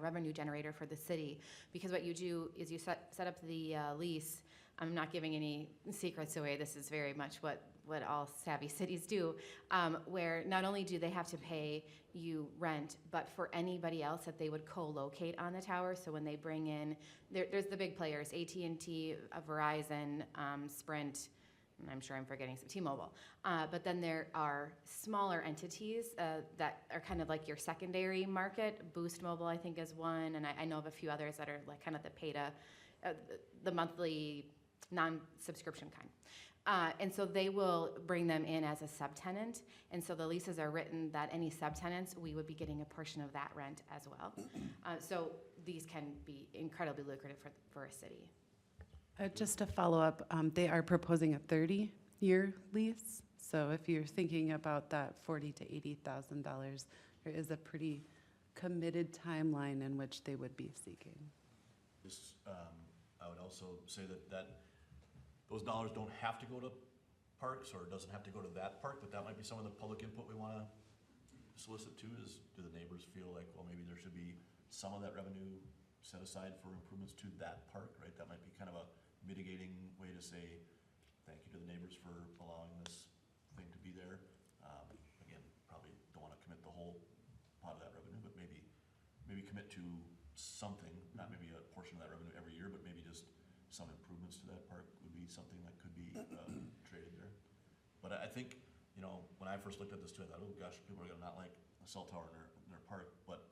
revenue generator for the city. Because what you do is you set up the lease. I'm not giving any secrets away. This is very much what all savvy cities do, where not only do they have to pay you rent, but for anybody else that they would co-locate on the tower. So when they bring in, there's the big players, AT&T, Verizon, Sprint, and I'm sure I'm forgetting some, T-Mobile. But then there are smaller entities that are kind of like your secondary market. Boost Mobile, I think, is one, and I know of a few others that are like kind of the the monthly non-subscription kind. And so they will bring them in as a subtenant. And so the leases are written that any subtenants, we would be getting a portion of that rent as well. So these can be incredibly lucrative for a city. Just to follow up, they are proposing a 30-year lease. So if you're thinking about that $40,000 to $80,000, there is a pretty committed timeline in which they would be seeking. Just, I would also say that those dollars don't have to go to parks, or it doesn't have to go to that park, but that might be some of the public input we want to solicit too, is do the neighbors feel like, well, maybe there should be some of that revenue set aside for improvements to that park, right? That might be kind of a mitigating way to say thank you to the neighbors for allowing this thing to be there. Again, probably don't want to commit the whole pot of that revenue, but maybe commit to something, not maybe a portion of that revenue every year, but maybe just some improvements to that park would be something that could be traded there. But I think, when I first looked at this too, I thought, oh gosh, people are gonna not like a cell tower in their park. But,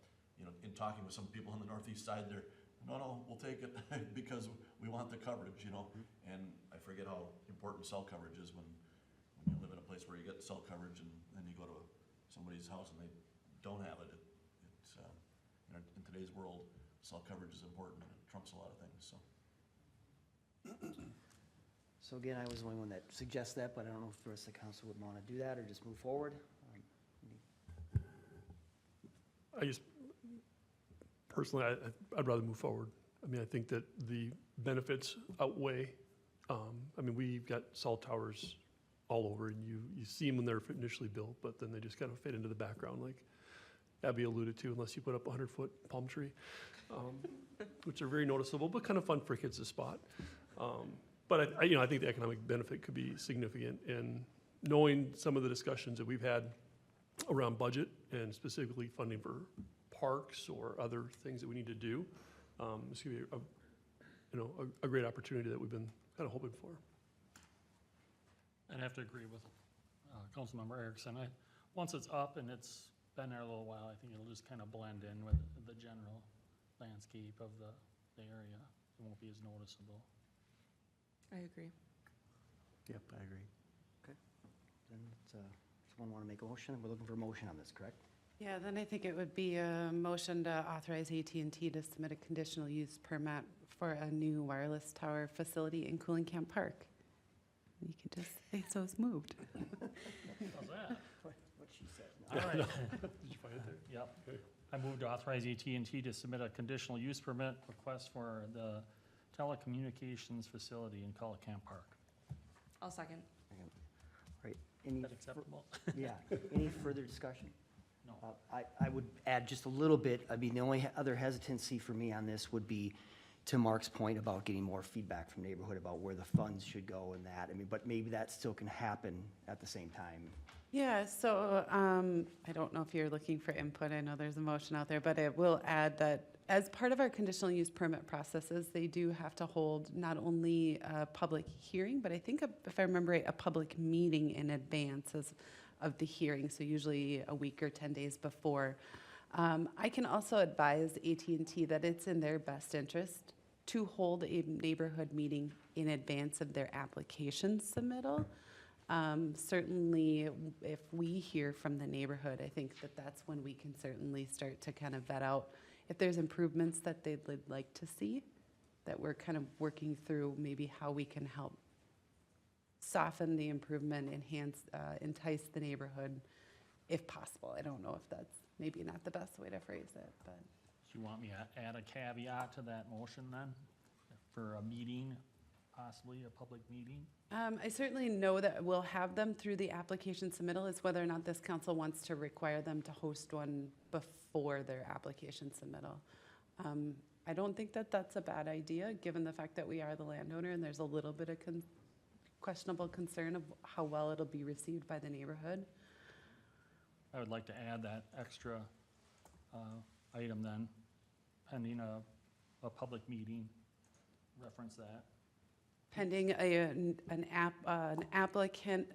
in talking with some people on the northeast side, they're, no, we'll take it because we want the coverage, And I forget how important cell coverage is when you live in a place where you get cell coverage and then you go to somebody's house and they don't have it. It's in today's world, cell coverage is important and it trumps a lot of things, so. So again, I was the only one that suggests that, but I don't know if the rest of the council would want to do that or just move forward. Personally, I'd rather move forward. I think that the benefits outweigh, we've got cell towers all over, and you see them when they're initially built, but then they just kind of fade into the background, like Abby alluded to, unless you put up a 100-foot palm tree, which are very noticeable, but kind of fun for kids to spot. But I think the economic benefit could be significant, and knowing some of the discussions that we've had around budget and specifically funding for parks or other things that we need to do, this could be a great opportunity that we've been kind of hoping for. I'd have to agree with Councilmember Erickson. Once it's up and it's been there a little while, I think it'll just kind of blend in with the general landscape of the area. It won't be as noticeable. I agree. Yep, I agree. Okay. Then someone want to make a motion? We're looking for a motion on this, correct? Yeah, then I think it would be a motion to authorize AT&T to submit a conditional use permit for a new wireless tower facility in Kulenkamp Park. You can just say so it's moved. How's that? What she said. All right. Did you find it there? Yep. Okay. I move to authorize AT&T to submit a conditional use permit request for the telecommunications facility in Kulenkamp Park. I'll second. Right. Is that acceptable? Yeah. Any further discussion? No. I would add just a little bit. The only other hesitancy for me on this would be to Mark's point about getting more feedback from neighborhood about where the funds should go and that. But maybe that still can happen at the same time. Yeah, so I don't know if you're looking for input. I know there's a motion out there, but it will add that as part of our conditional use permit processes, they do have to hold not only a public hearing, but I think, if I remember right, a public meeting in advance of the hearing, so usually a week or 10 days before. I can also advise AT&T that it's in their best interest to hold a neighborhood meeting in advance of their application submittal. Certainly, if we hear from the neighborhood, I think that that's when we can certainly start to kind of vet out if there's improvements that they'd like to see, that we're kind of working through maybe how we can help soften the improvement, enhance, entice the neighborhood if possible. I don't know if that's maybe not the best way to phrase it, but. Do you want me to add a caveat to that motion then? For a meeting, possibly a public meeting? I certainly know that we'll have them through the application submittal. It's whether or not this council wants to require them to host one before their application submittal. I don't think that that's a bad idea, given the fact that we are the landowner and there's a little bit of questionable concern of how well it'll be received by the neighborhood. I would like to add that extra item then, pending a public meeting, reference that. Pending an applicant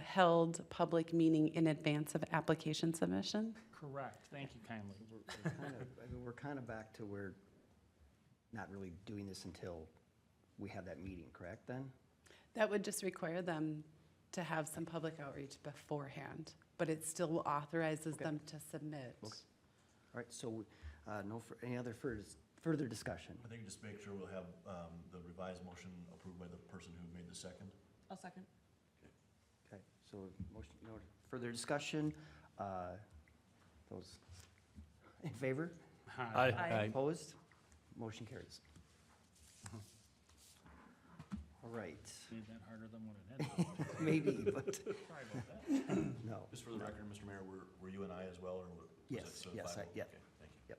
held public meeting in advance of application submission? Correct, thank you kindly. We're kind of back to where not really doing this until we have that meeting, correct then? That would just require them to have some public outreach beforehand, but it still authorizes them to submit. Okay. All right, so any other further discussion? I think just make sure we'll have the revised motion approved by the person who made the second. I'll second. Okay, so motion, no further discussion. Those in favor? Aye. Opposed? Motion carries. All right, Made that harder than what it had. maybe, but Sorry about that. no. Just for the record, Mr. Mayor, were you and I as well, or was it? Yes, so yes, 5-0? yeah. Okay, thank you.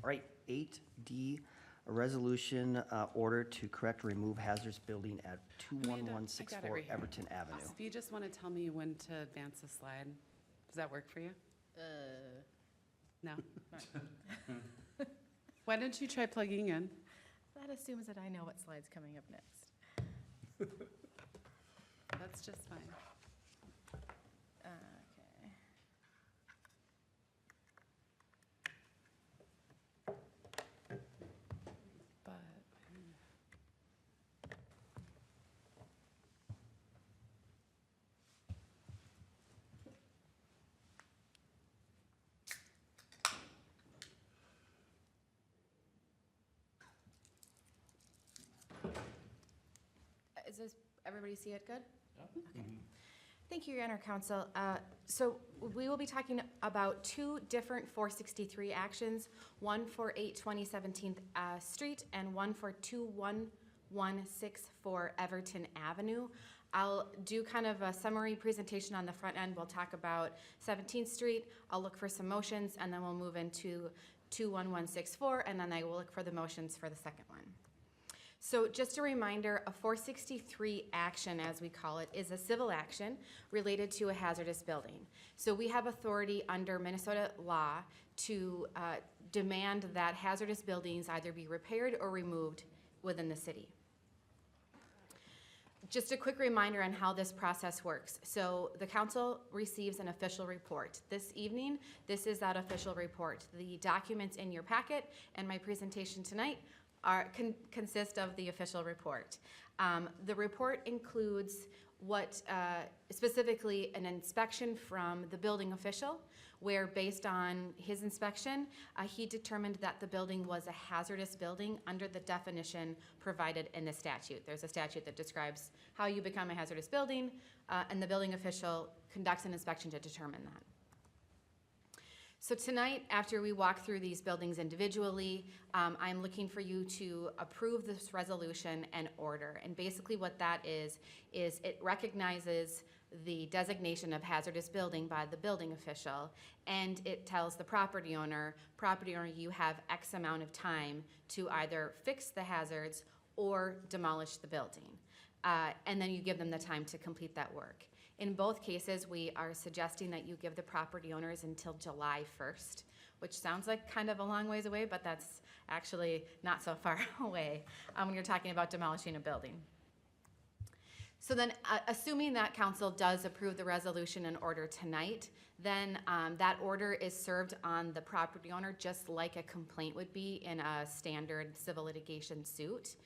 All right, 8D, a resolution order to correct or remove hazardous building at I got it 21164 right here. Everton Avenue. If you just want to tell me when to advance the slide, does that work for you? No? Why don't you try plugging in? That assumes that I know what slide's coming up next. That's just fine. Okay. But Is this, everybody see it good? Yeah. Thank you, Your Honor Counsel. So we will be talking about two different 463 actions, one for 820 17th Street and one for 21164 Everton Avenue. I'll do kind of a summary presentation on the front end. We'll talk about 17th Street. I'll look for some motions, and then we'll move into 21164, and then I will look for the motions for the second one. So just a reminder, a 463 action, as we call it, is a civil action related to a hazardous building. So we have authority under Minnesota law to demand that hazardous buildings either be repaired or removed within the city. Just a quick reminder on how this process works. So the council receives an official report. This evening, this is that official report. The documents in your packet and my presentation tonight consist of the official report. The report includes what specifically an inspection from the building official, where based on his inspection, he determined that the building was a hazardous building under the definition provided in the statute. There's a statute that describes how you become a hazardous building, and the building official conducts an inspection to determine that. So tonight, after we walk through these buildings individually, I'm looking for you to approve this resolution and order. And basically what that is it recognizes the designation of hazardous building by the building official, and it tells the property owner, you have X amount of time to either fix the hazards or demolish the building. And then you give them the time to complete that work. In both cases, we are suggesting that you give the property owners until July 1st, which sounds like kind of a long ways away, but that's actually not so far away when you're talking about demolishing a building. So then, assuming that council does approve the resolution and order tonight, then that order is served on the property owner just like a complaint would be in a standard civil litigation suit.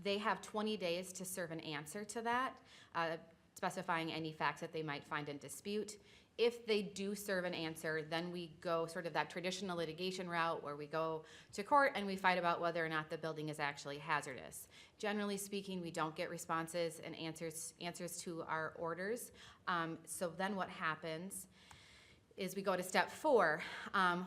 They have 20 days to serve an answer to that, specifying any facts that they might find in dispute. If they do serve an answer, then we go sort of that traditional litigation route where we go to court and we fight about whether or not the building is actually hazardous. Generally speaking, we don't get responses and answers to our orders. So then what happens is we go to step 4,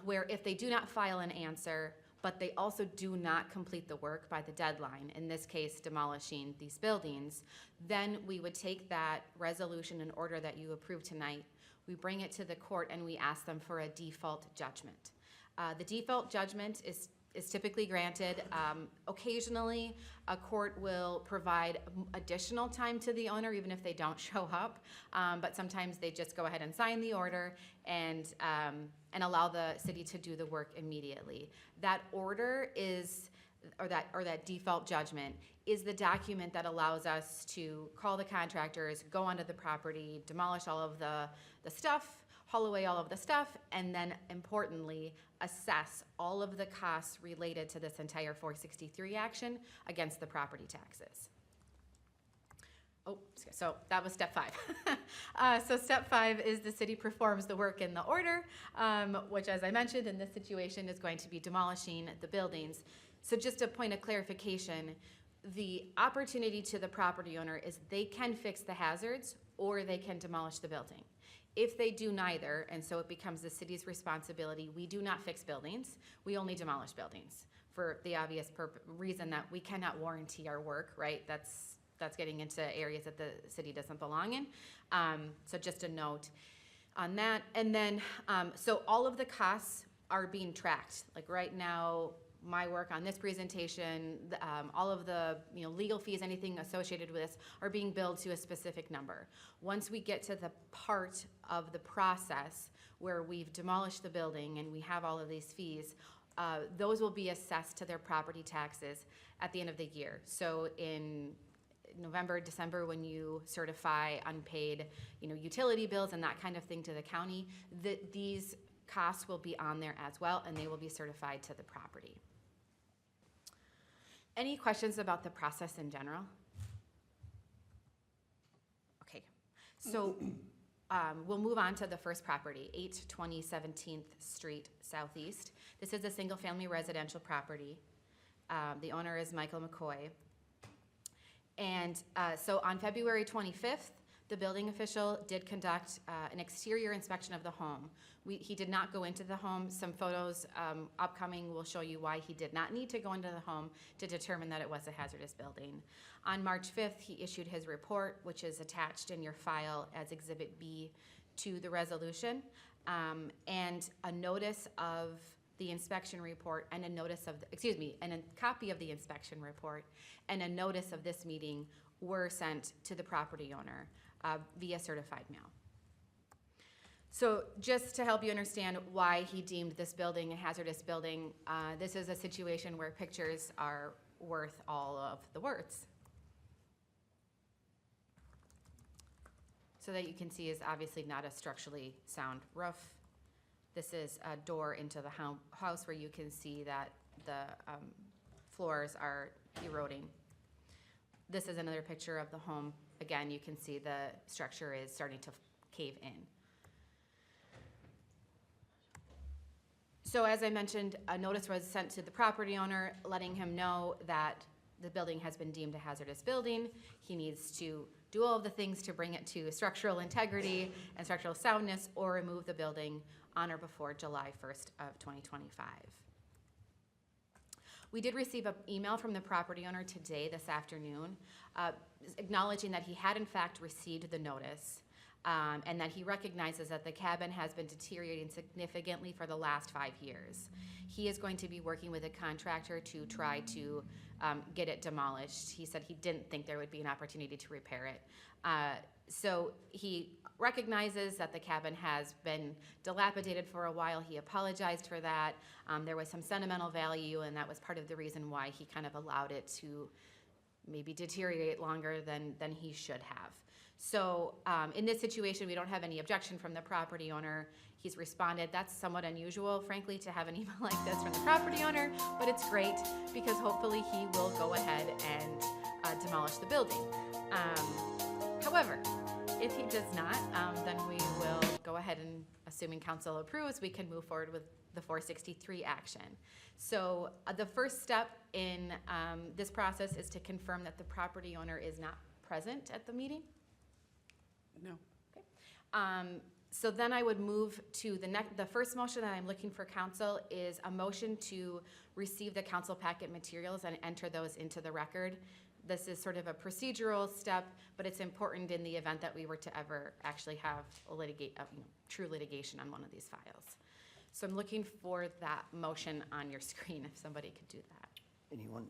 where if they do not file an answer, but they also do not complete the work by the deadline, in this case demolishing these buildings, then we would take that resolution and order that you approved tonight, we bring it to the court and we ask them for a default judgment. The default judgment is typically granted. Occasionally, a court will provide additional time to the owner even if they don't show up, but sometimes they just go ahead and sign the order and allow the city to do the work immediately. That order is, or that default judgment is the document that allows us to call the contractors, go onto the property, demolish all of the stuff, haul away all of the stuff, and then importantly, assess all of the costs related to this entire 463 action against the property taxes. Oh, so that was step 5. So step 5 is the city performs the work in the order, which as I mentioned in this situation is going to be demolishing the buildings. So just a point of clarification, the opportunity to the property owner is they can fix the hazards or they can demolish the building. If they do neither, and so it becomes the city's responsibility, we do not fix buildings, we only demolish buildings for the obvious reason that we cannot warranty our work, right? That's getting into areas that the city doesn't belong in. So just a note on that. And then, so all of the costs are being tracked. Like right now, my work on this presentation, all of the legal fees, anything associated with this are being billed to a specific number. Once we get to the part of the process where we've demolished the building and we have all of these fees, those will be assessed to their property taxes at the end of the year. So in November, December, when you certify unpaid utility bills and that kind of thing to the county, these costs will be on there as well and they will be certified to the property. Any questions about the process in general? Okay, so we'll move on to the first property, 820 17th Street Southeast. This is a single-family residential property. The owner is Michael McCoy. And so on February 25th, the building official did conduct an exterior inspection of the home. He did not go into the home. Some photos upcoming will show you why he did not need to go into the home to determine that it was a hazardous building. On March 5th, he issued his report, which is attached in your file as Exhibit B to the resolution, and a notice of the inspection report and a notice of, and a copy of the inspection report and a notice of this meeting were sent to the property owner via certified mail. So just to help you understand why he deemed this building a hazardous building, this is a situation where pictures are worth all of the words. So that you can see is obviously not a structurally sound roof. This is a door into the house where you can see that the floors are eroding. This is another picture of the home. Again, you can see the structure is starting to cave in. So as I mentioned, a notice was sent to the property owner letting him know that the building has been deemed a hazardous building. He needs to do all of the things to bring it to structural integrity and structural soundness or remove the building on or before July 1st of 2025. We did receive an email from the property owner today, this afternoon, acknowledging that he had in fact received the notice and that he recognizes that the cabin has been deteriorating significantly for the last 5 years. He is going to be working with a contractor to try to get it demolished. He said he didn't think there would be an opportunity to repair it. So he recognizes that the cabin has been dilapidated for a while. He apologized for that. There was some sentimental value, and that was part of the reason why he kind of allowed it to maybe deteriorate longer than he should have. So in this situation, we don't have any objection from the property owner. He's responded. That's somewhat unusual, frankly, to have an email like this from the property owner, but it's great because hopefully he will go ahead and demolish the building. However, if he does not, then we will go ahead and, assuming council approves, we can move forward with the 463 action. So the first step in this process is to confirm that the property owner is not present at the meeting. No. Okay. So then I would move to the first motion that I'm looking for council is a motion to receive the council packet materials and enter those into the record. This is sort of a procedural step, but it's important in the event that we were to ever actually have true litigation on one of these files. So I'm looking for that motion on your screen, if somebody could do that. Anyone?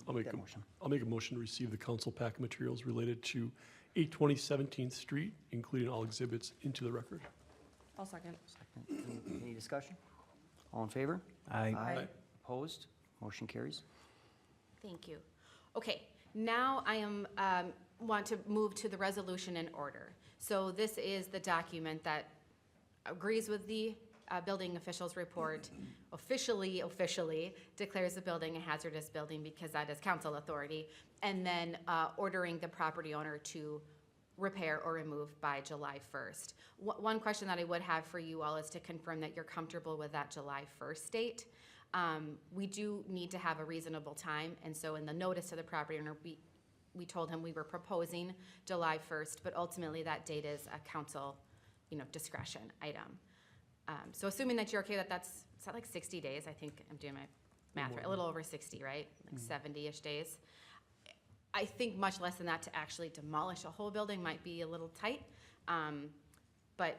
I'll make That a motion. I'll make a motion to receive the council pack materials related to 820 17th Street, including all exhibits, into the record. I'll second. Any discussion? All in favor? Aye. Opposed? Motion carries. Thank you. Okay, now I am want to move to the resolution in order. So this is the document that agrees with the building officials report, officially declares the building a hazardous building because that is council authority, and then ordering the property owner to repair or remove by July 1st. One question that I would have for you all is to confirm that you're comfortable with that July 1st date. We do need to have a reasonable time, and so in the notice to the property owner, we told him we were proposing July 1st, but ultimately that date is a council, discretion item. So assuming that you're okay, that's not like 60 days, I think I'm doing my math right, a little over 60, right? Like 70-ish days. I think much less than that to actually demolish a whole building might be a little tight, but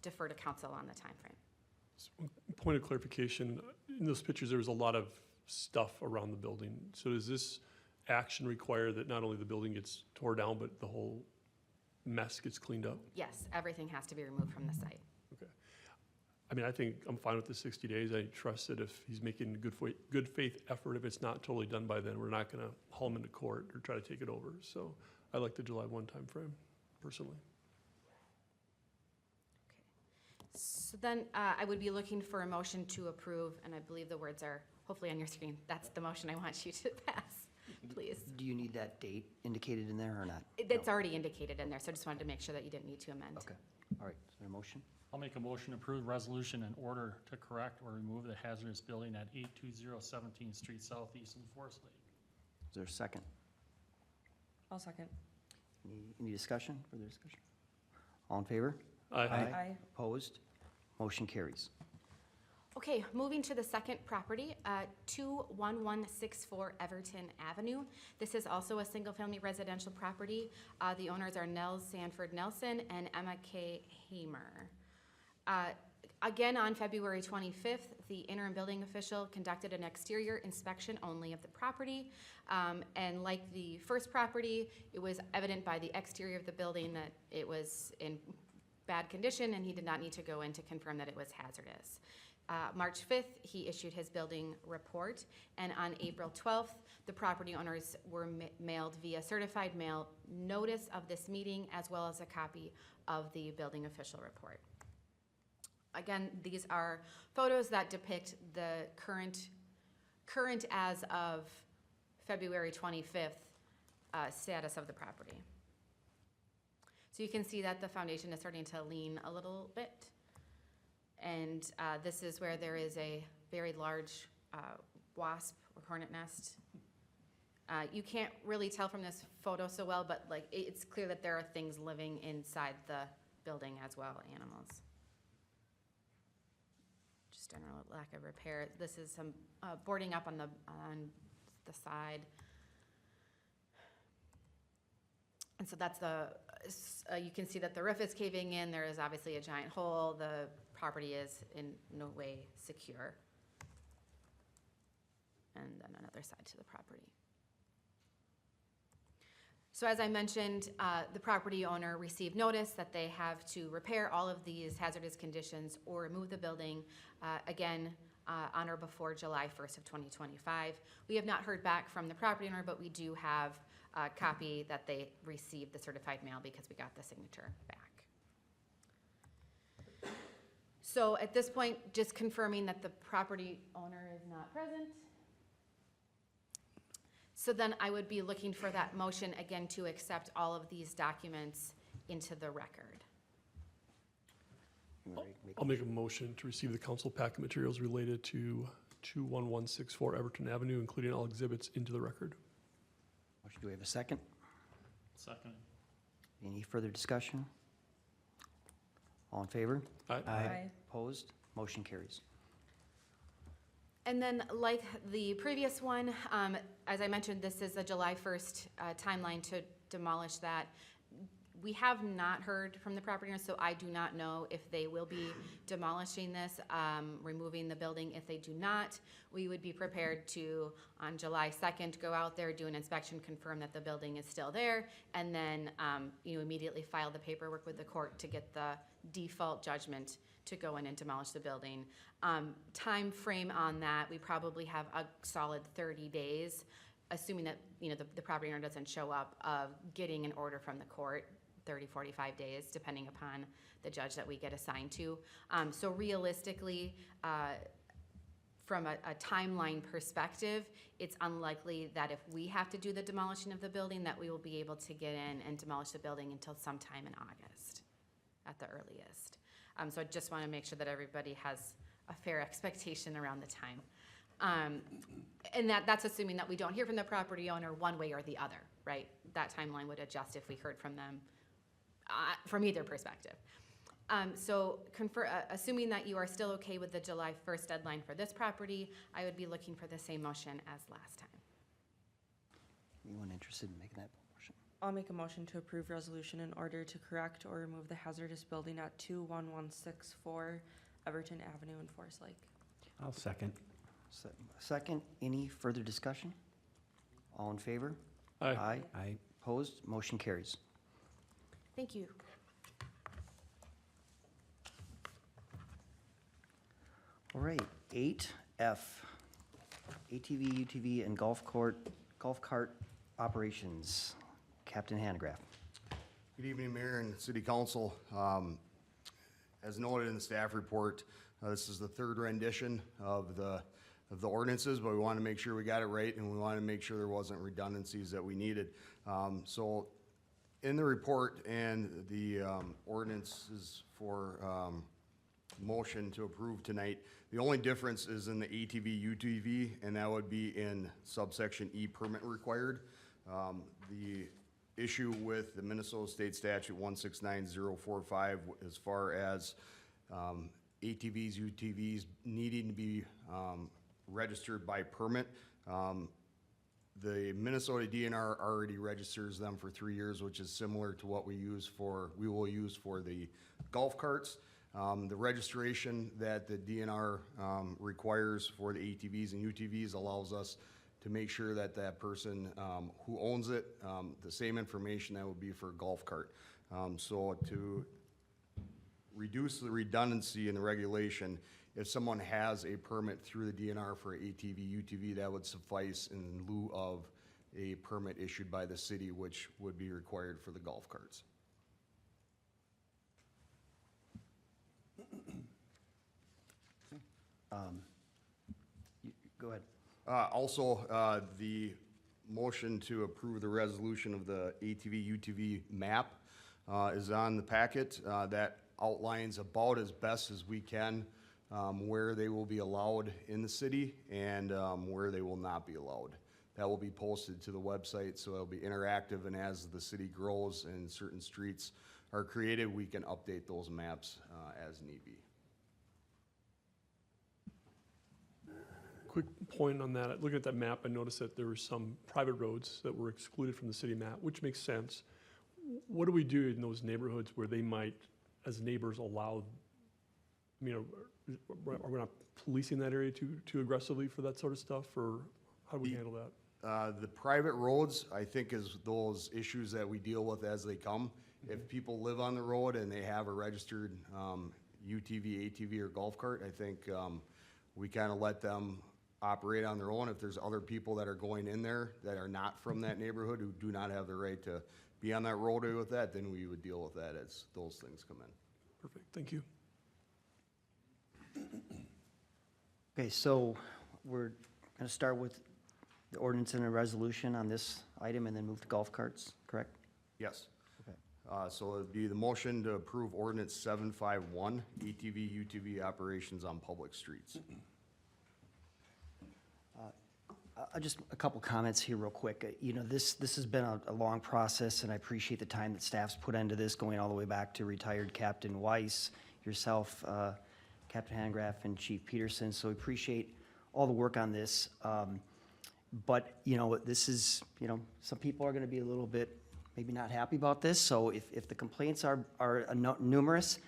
defer to council on the timeframe. Point of clarification, in those pictures, there was a lot of stuff around the building. So does this action require that not only the building gets tore down, but the whole mess gets cleaned up? Yes, everything has to be removed from the site. Okay. I mean, I think I'm fine with the 60 days. I trust that if he's making a good faith effort, if it's not totally done by then, we're not gonna haul him into court or try to take it over. So I like the July 1 timeframe, personally. So then I would be looking for a motion to approve, and I believe the words are hopefully on your screen. That's the motion I want you to pass, please. Do you need that date indicated in there or not? It's already indicated in there, so I just wanted to make sure that you didn't need to amend. Okay, all right, is there a motion? I'll make a motion to approve resolution in order to correct or remove the hazardous building at 820 17th Street Southeast in Forest Lake. Is there a second? I'll second. Any discussion, further discussion? All in favor? Aye. Opposed? Motion carries. Okay, moving to the second property, 21164 Everton Avenue. This is also a single-family residential property. The owners are Nels Sanford Nelson and Emma K. Hamer. Again, on February 25th, the interim building official conducted an exterior inspection only of the property. And like the first property, it was evident by the exterior of the building that it was in bad condition, and he did not need to go in to confirm that it was hazardous. March 5th, he issued his building report, and on April 12th, the property owners were mailed via certified mail notice of this meeting, as well as a copy of the building official report. Again, these are photos that depict the current as of February 25th status of the property. So you can see that the foundation is starting to lean a little bit. And this is where there is a very large wasp or hornet nest. You can't really tell from this photo so well, but it's clear that there are things living inside the building as well, animals. Just general lack of repair. This is some boarding up on the side. And so that's you can see that the roof is caving in. There is obviously a giant hole. The property is in no way secure. And then another side to the property. So as I mentioned, the property owner received notice that they have to repair all of these hazardous conditions or remove the building. Again, on or before July 1st of 2025. We have not heard back from the property owner, but we do have a copy that they received the certified mail because we got the signature back. So at this point, just confirming that the property owner is not present. So then I would be looking for that motion again to accept all of these documents into the record. You wanna make- I'll make a motion to receive the council packet materials related to 21164 Everton Avenue, including all exhibits, into the record. Motion, do we have a second? Second. Any further discussion? All in favor? Aye. Opposed? Motion carries. And then, like the previous one, as I mentioned, this is a July 1st timeline to demolish that. We have not heard from the property owner, so I do not know if they will be demolishing this, removing the building. If they do not, we would be prepared to, on July 2nd, go out there, do an inspection, confirm that the building is still there, and then immediately file the paperwork with the court to get the default judgment to go in and demolish the building. Time frame on that, we probably have a solid 30 days, assuming that the property owner doesn't show up, of getting an order from the court. 30, 45 days, depending upon the judge that we get assigned to. So realistically, from a timeline perspective, it's unlikely that if we have to do the demolition of the building, that we will be able to get in and demolish the building until sometime in August at the earliest. So I just want to make sure that everybody has a fair expectation around the time. And that's assuming that we don't hear from the property owner one way or the other, right? That timeline would adjust if we heard from them from either perspective. So assuming that you are still okay with the July 1st deadline for this property, I would be looking for the same motion as last time. Anyone interested in making that motion? I'll make a motion to approve resolution in order to correct or remove the hazardous building at 21164 Everton Avenue in Forest Lake. I'll second. Second, any further discussion? All in favor? Aye. Aye. Opposed? Motion carries. Thank you. All right, 8F, ATV, UTV, and golf cart operations. Captain Hanegraaff. Good evening, Mayor and City Council. As noted in the staff report, this is the third rendition of the ordinances, but we want to make sure we got it right, and we want to make sure there wasn't redundancies that we needed. So in the report and the ordinances for motion to approve tonight, the only difference is in the ATV, UTV, and that would be in subsection E, permit required. The issue with the Minnesota State Statute 169045 as far as ATVs, UTVs needing to be registered by permit. The Minnesota DNR already registers them for 3 years, which is similar to what we will use for the golf carts. The registration that the DNR requires for the ATVs and UTVs allows us to make sure that that person who owns it, the same information that would be for a golf cart. So to reduce the redundancy in the regulation, if someone has a permit through the DNR for ATV, UTV, that would suffice in lieu of a permit issued by the city, which would be required for the golf carts. Go ahead. Also, the motion to approve the resolution of the ATV, UTV map is on the packet. That outlines about as best as we can where they will be allowed in the city and where they will not be allowed. That will be posted to the website, so it'll be interactive, and as the city grows and certain streets are created, we can update those maps as need be. Quick point on that, looking at that map, I noticed that there were some private roads that were excluded from the city map, which makes sense. What do we do in those neighborhoods where they might, as neighbors, allow, are we not policing that area too aggressively for that sort of stuff, or how do we handle that? The private roads, I think, is those issues that we deal with as they come. If people live on the road and they have a registered UTV, ATV, or golf cart, I think we kind of let them operate on their own. If there's other people that are going in there that are not from that neighborhood who do not have the right to be on that roadway with that, then we would deal with that as those things come in. Perfect, thank you. Okay, so we're going to start with the ordinance and a resolution on this item and then move to golf carts, correct? Yes. Okay. So it'd be the motion to approve ordinance 751, ATV, UTV operations on public streets. Just a couple comments here real quick. You know, this has been a long process, and I appreciate the time that staff's put into this, going all the way back to retired Captain Weiss, yourself, Captain Hanegraaff, and Chief Peterson, so we appreciate all the work on this. But, you know, this is, you know, some people are gonna be a little bit maybe not happy about this, so if the complaints are numerous,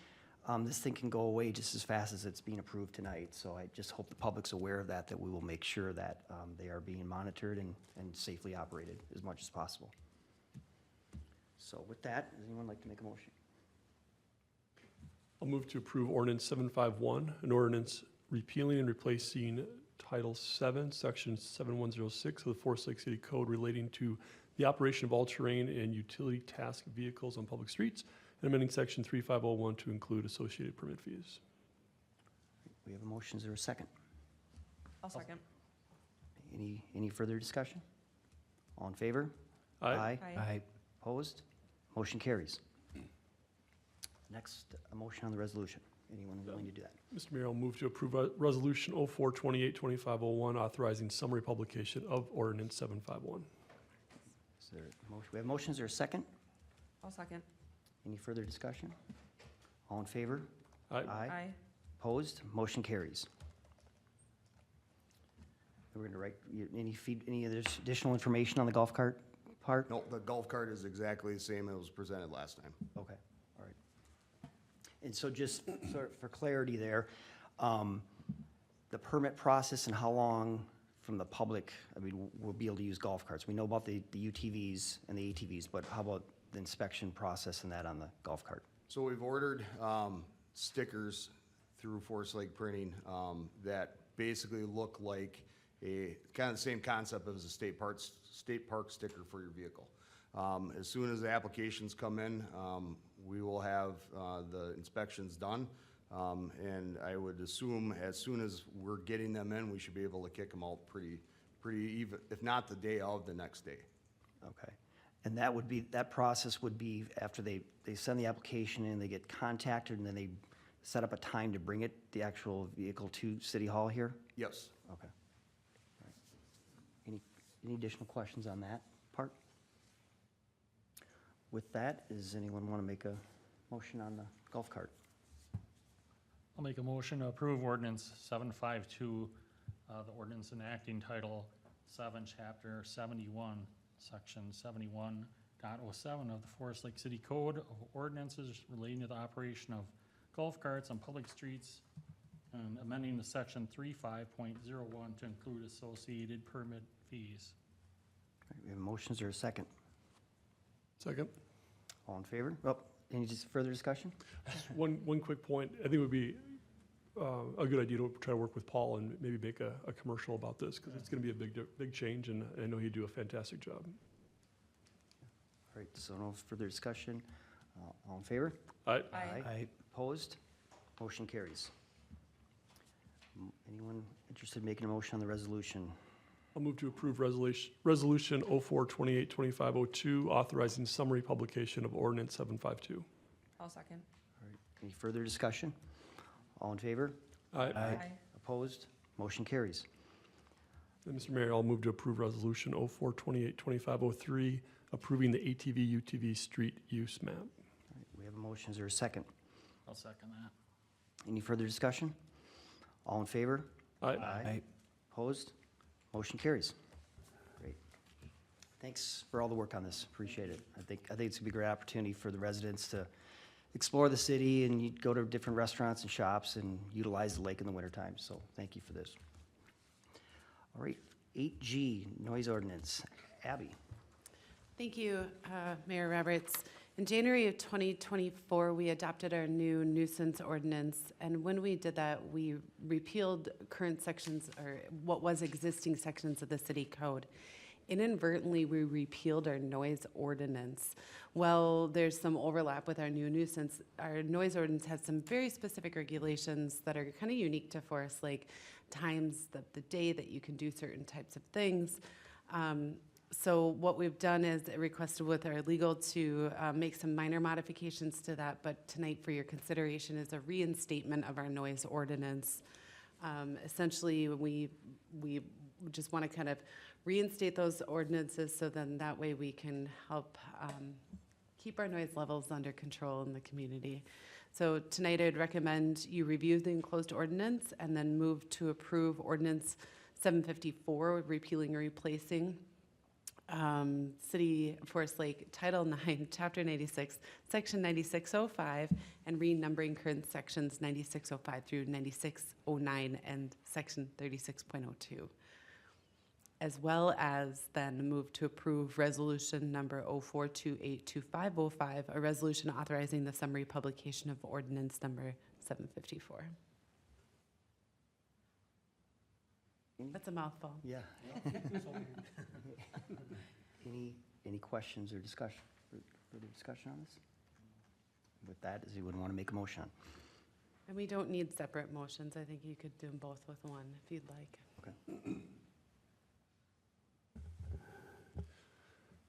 this thing can go away just as fast as it's being approved tonight. So I just hope the public's aware of that we will make sure that they are being monitored and safely operated as much as possible. So with that, does anyone like to make a motion? I'll move to approve ordinance 751, an ordinance repealing and replacing Title 7, Section 7106 of the Forest Lake City Code relating to the operation of all-terrain and utility task vehicles on public streets, and amending Section 3501 to include associated permit fees. We have a motion, is there a second? I'll second. Any further discussion? All in favor? Aye. Aye. Opposed? Motion carries. Next, a motion on the resolution. Anyone willing to do that? Mr. Mayor, I'll move to approve Resolution 0428-2501, authorizing summary publication of ordinance 751. Is there a motion? We have motions, is there a second? I'll second. Any further discussion? All in favor? Aye. Aye. Opposed? Motion carries. We're going to write, any other additional information on the golf cart part? No, the golf cart is exactly the same as was presented last time. Okay, all right. And so just sort of for clarity there, the permit process and how long from the public, I mean, we'll be able to use golf carts. We know about the UTVs and the ATVs, but how about the inspection process and that on the golf cart? So we've ordered stickers through Forest Lake Printing that basically look like a kind of the same concept as a state park sticker for your vehicle. As soon as the applications come in, we will have the inspections done. And I would assume as soon as we're getting them in, we should be able to kick them out pretty even, if not the day of, the next day. Okay. And that process would be after they send the application in, they get contacted, and then they set up a time to bring the actual vehicle to City Hall here? Yes. Okay. All right. Any additional questions on that part? With that, does anyone want to make a motion on the golf cart? I'll make a motion to approve ordinance 752, the ordinance enacting Title 7, Chapter 71, Section 71.07 of the Forest Lake City Code of Ordinances relating to the operation of golf carts on public streets, and amending the Section 35.01 to include associated permit fees. All right, we have a motion, is there a second? Second. All in favor? Oh, any just further discussion? Just one quick point. I think it would be a good idea to try to work with Paul and maybe make a commercial about this, because it's going to be a big change, and I know he'd do a fantastic job. All right, so no further discussion. All in favor? Aye. Aye. Opposed? Motion carries. Anyone interested in making a motion on the resolution? I'll move to approve Resolution 0428-2502, authorizing summary publication of ordinance 752. I'll second. All right, any further discussion? All in favor? Aye. Aye. Opposed? Motion carries. And Mr. Mayor, I'll move to approve Resolution 0428-2503, approving the ATV UTV street use map. All right, we have a motion, is there a second? I'll second that. Any further discussion? All in favor? Aye. Opposed? Motion carries. Great. Thanks for all the work on this, appreciate it. I think it's gonna be a great opportunity for the residents to explore the city, and you go to different restaurants and shops and utilize the lake in the wintertime, so thank you for this. All right, 8G, noise ordinance. Abby. Thank you, Mayor Roberts. In January of 2024, we adopted our new nuisance ordinance, and when we did that, we repealed current sections, or what was existing sections of the city code. Inadvertently, we repealed our noise ordinance. Well, there's some overlap with our new nuisance. Our noise ordinance has some very specific regulations that are kind of unique to Forest Lake, times of the day that you can do certain types of things. So what we've done is requested with our legal to make some minor modifications to that, but tonight for your consideration is a reinstatement of our noise ordinance. Essentially, we just want to kind of reinstate those ordinances so then that way we can help keep our noise levels under control in the community. So tonight I'd recommend you review the enclosed ordinance and then move to approve ordinance 754, repealing or replacing City Forest Lake Title 9, Chapter 96, Section 9605, and renumbering current sections 9605 through 9609 and Section 36.02. As well as then move to approve resolution number 04282505, a resolution authorizing the summary publication of ordinance number 754. That's a mouthful. Yeah. Any questions or discussion, further discussion on this? With that, does anyone want to make a motion on? And we don't need separate motions. I think you could do them both with one if you'd like. Okay.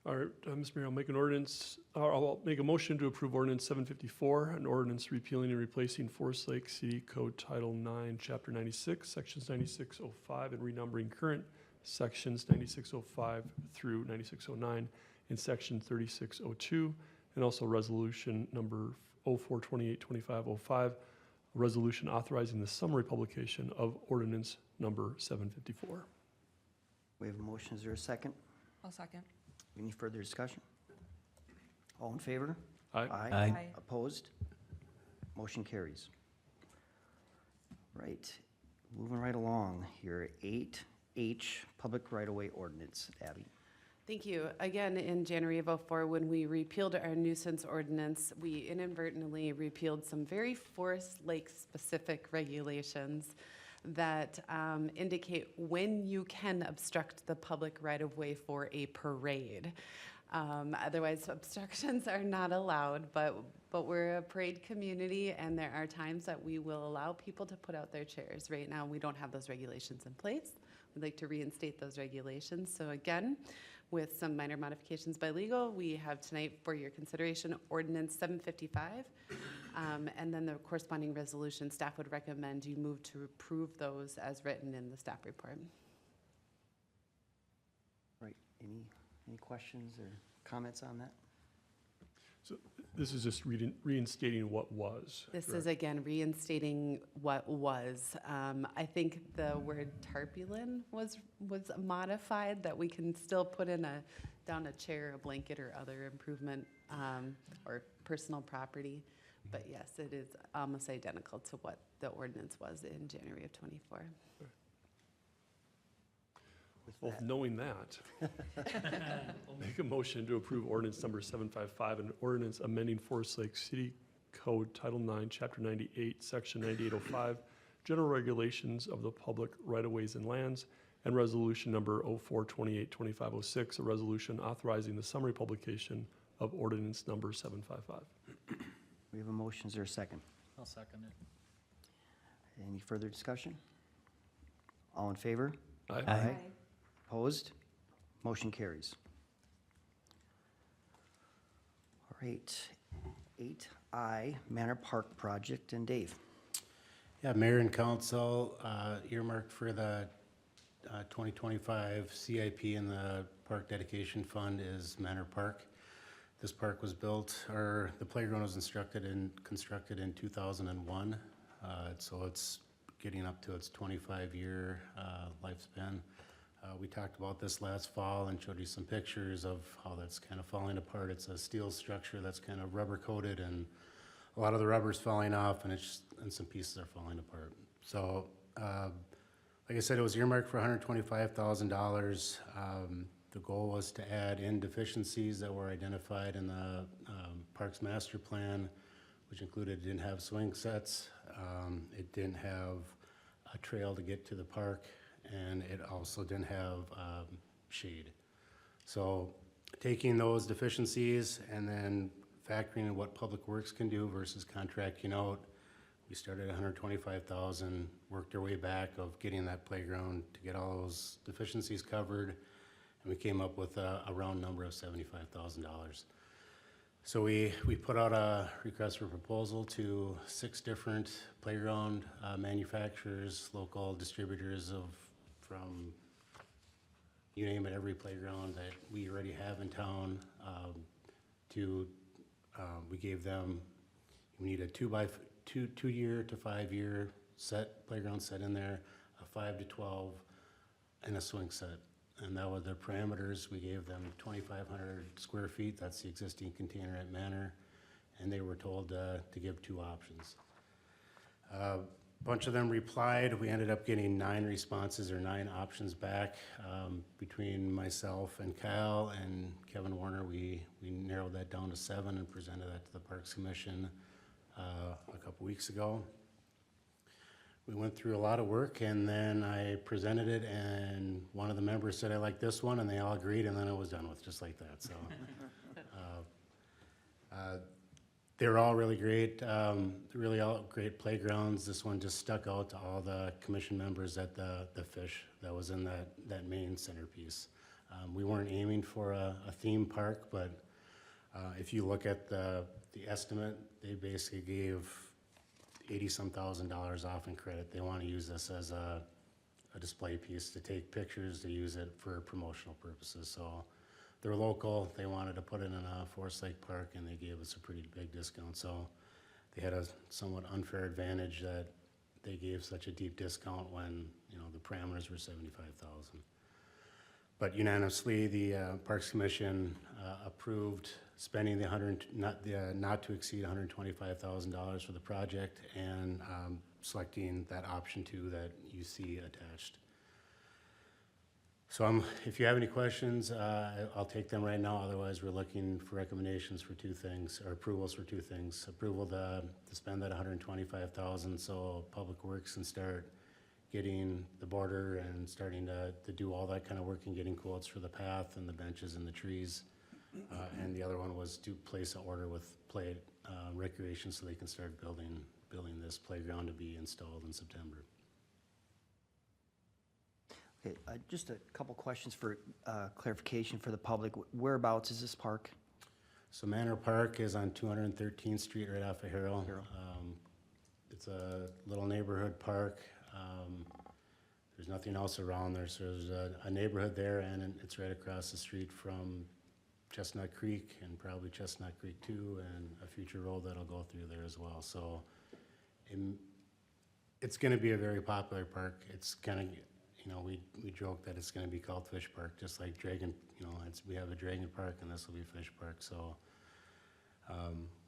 All right, Mr. Mayor, I'll make an ordinance, I'll make a motion to approve ordinance 754, an ordinance repealing and replacing Forest Lake City Code Title 9, Chapter 96, Sections 9605, and renumbering current sections 9605 through 9609 and Section 3602, and also resolution number 04282505, a resolution authorizing the summary publication of ordinance number 754. We have a motion. Is there a second? I'll second. Any further discussion? All in favor? Aye. Aye. Opposed? Motion carries. Right, moving right along here, 8H, Public Right-of-Way Ordinance. Abby? Thank you. Again, in January of '04, when we repealed our nuisance ordinance, we inadvertently repealed some very Forest Lake-specific regulations that indicate when you can obstruct the public right-of-way for a parade. Otherwise, obstructions are not allowed, but we're a parade community, and there are times that we will allow people to put out their chairs. Right now, we don't have those regulations in place. We'd like to reinstate those regulations. So again, with some minor modifications by legal, we have tonight for your consideration ordinance 755, and then the corresponding resolution. Staff would recommend you move to approve those as written in the staff report. Right, any questions or comments on that? So this is just reinstating what was. This correct? is again reinstating what was. I think the word tarpaulin was modified, that we can still put in down a chair, a blanket, or other improvement or personal property. But yes, it is almost identical to what the ordinance was in January of '24. Well, knowing that, I'll make a motion to approve ordinance number 755, an ordinance amending Forest Lake City Code Title 9, Chapter 98, Section 9805, general regulations of the public right-of-ways and lands, and resolution number 04282506, a resolution authorizing the summary publication of ordinance number 755. We have a motion. Is there a second? I'll second it. Any further discussion? All in favor? Aye. Opposed? Motion carries. All right, 8I, Manor Park Project, and Dave. Yeah, Mayor and Council earmarked for the 2025 CIP and the Park Dedication Fund is Manor Park. This park was built, or the playground was constructed in 2001, so it's getting up to its 25-year lifespan. We talked about this last fall and showed you some pictures of how that's kind of falling apart. It's a steel structure that's kind of rubber coated, and a lot of the rubber's falling off, and some pieces are falling apart. So, like I said, it was earmarked for $125,000. The goal was to add in deficiencies that were identified in the Parks Master Plan, which included it didn't have swing sets, it didn't have a trail to get to the park, and it also didn't have shade. So taking those deficiencies and then factoring in what Public Works can do versus contracting out, we started at $125,000, worked our way back of getting that playground to get all those deficiencies covered, and we came up with a round number of $75,000. So we put out a request for proposal to 6 different playground manufacturers, local distributors from, you name it, every playground that we already have in town. We gave them, we need a 2-year to 5-year playground set in there, a 5 to 12, and a swing set. And that were the parameters. We gave them 2,500 square feet. That's the existing container at Manor. And they were told to give 2 options. A bunch of them replied. We ended up getting 9 responses or 9 options back. Between myself and Kyle and Kevin Warner, we narrowed that down to 7 and presented that to the Parks Commission a couple weeks ago. We went through a lot of work, and then I presented it, and one of the members said, I like this one, and they all agreed, and then it was done with, just like that. So they were all really great, really all great playgrounds. This one just stuck out to all the commission members at the fish that was in that main centerpiece. We weren't aiming for a theme park, but if you look at the estimate, they basically gave $80-some thousand off in credit. They want to use this as a display piece to take pictures, to use it for promotional purposes. So they're local. They wanted to put it in a Forest Lake Park, and they gave us a pretty big discount. So they had a somewhat unfair advantage that they gave such a deep discount when, the parameters were $75,000. But unanimously, the Parks Commission approved spending not to exceed $125,000 for the project, and selecting that option 2 that you see attached. So if you have any questions, I'll take them right now. Otherwise, we're looking for recommendations for 2 things, or approvals for 2 things. Approval to spend that $125,000 so Public Works can start getting the border and starting to do all that kind of work and getting quotes for the path and the benches and the trees. And the other one was to place an order with Recreation so they can start building this playground to be installed in September. Okay, just a couple questions for clarification for the public. Whereabouts is this park? So Manor Park is on 213th Street right off of Harrell. It's a little neighborhood park. There's nothing else around there, so there's a neighborhood there, and it's right across the street from Chestnut Creek, and probably Chestnut Creek 2, and a future road that'll go through there as well. So it's going to be a very popular park. It's kind of, we joke that it's going to be called Fish Park, just like Dragon, we have a Dragon Park, and this will be Fish Park. So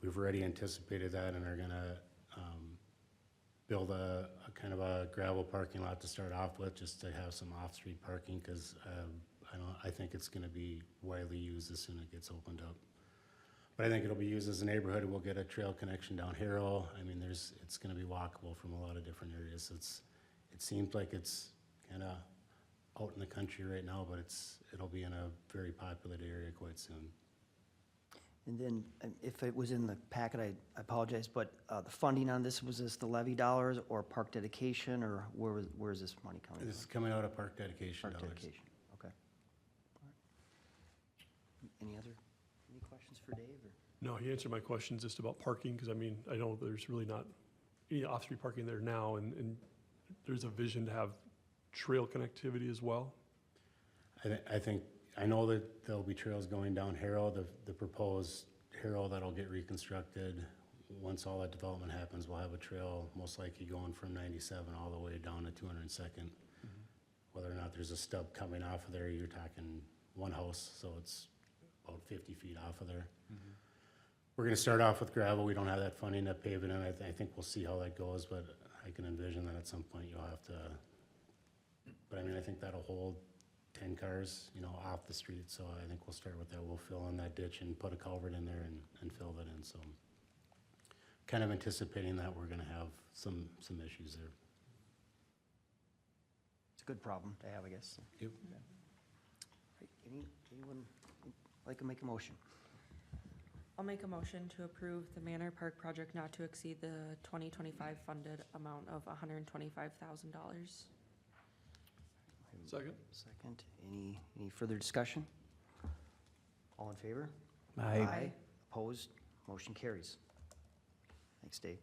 we've already anticipated that, and are going to build a kind of a gravel parking lot to start off with, just to have some off-street parking, because I think it's going to be widely used as soon as it gets opened up. But I think it'll be used as a neighborhood. We'll get a trail connection down Harrell. I mean, it's going to be walkable from a lot of different areas. It seems like it's kind of out in the country right now, but it'll be in a very populated area quite soon. And then, if it was in the packet, I apologize, but the funding on this, was this the levy dollars or park dedication, or where is this money coming from? This is coming out of park dedication dollars. Park dedication, okay. All right. Any questions for Dave? Or? No, he answered my questions just about parking, because I know there's really not any off-street parking there now, and there's a vision to have trail connectivity as well. I know that there'll be trails going down Harrell, the proposed Harrell that'll get reconstructed. Once all that development happens, we'll have a trail most likely going from 97 all the way down to 202nd. Whether or not there's a stub coming off of there, you're talking one house, so it's about 50 feet off of there. We're gonna start off with gravel. We don't have that funding to pave it in. I think we'll see how that goes, but I can envision that at some point you'll have to, but I mean, I think that'll hold 10 cars, off the street. So I think we'll start with that. We'll fill in that ditch and put a culvert in there and fill that in. So kind of anticipating that we're gonna have some issues there. It's a good problem to have, I guess. Yep. Anyone like to make a motion? I'll make a motion to approve the Manor Park project not to exceed the 2025 funded amount of $125,000. Second? Second. Any further discussion? All in favor? Aye. Opposed? Motion carries. Thanks, Dave.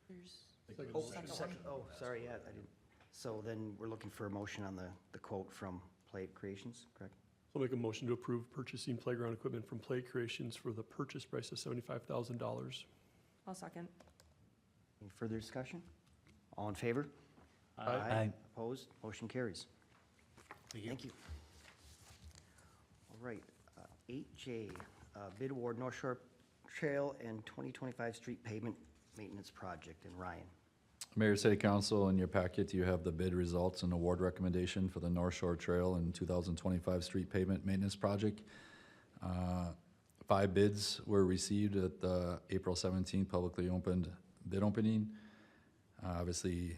There's Oh, Second second, sorry, yeah, I didn't. So then we're looking for a motion on the quote from Plat Creations, correct? I'll make a motion to approve purchasing playground equipment from Plat Creations for the purchase price of $75,000. I'll second. Any further discussion? All in favor? Aye. Opposed? Motion carries. Thank you. Thank you. All right, 8J, bid award North Shore Trail and 2025 Street Pavement Maintenance Project. And Ryan. Mayor, City Council, in your packet, you have the bid results and award recommendation for the North Shore Trail and 2025 Street Pavement Maintenance Project. 5 bids were received at the April 17th publicly opened bid opening. Obviously,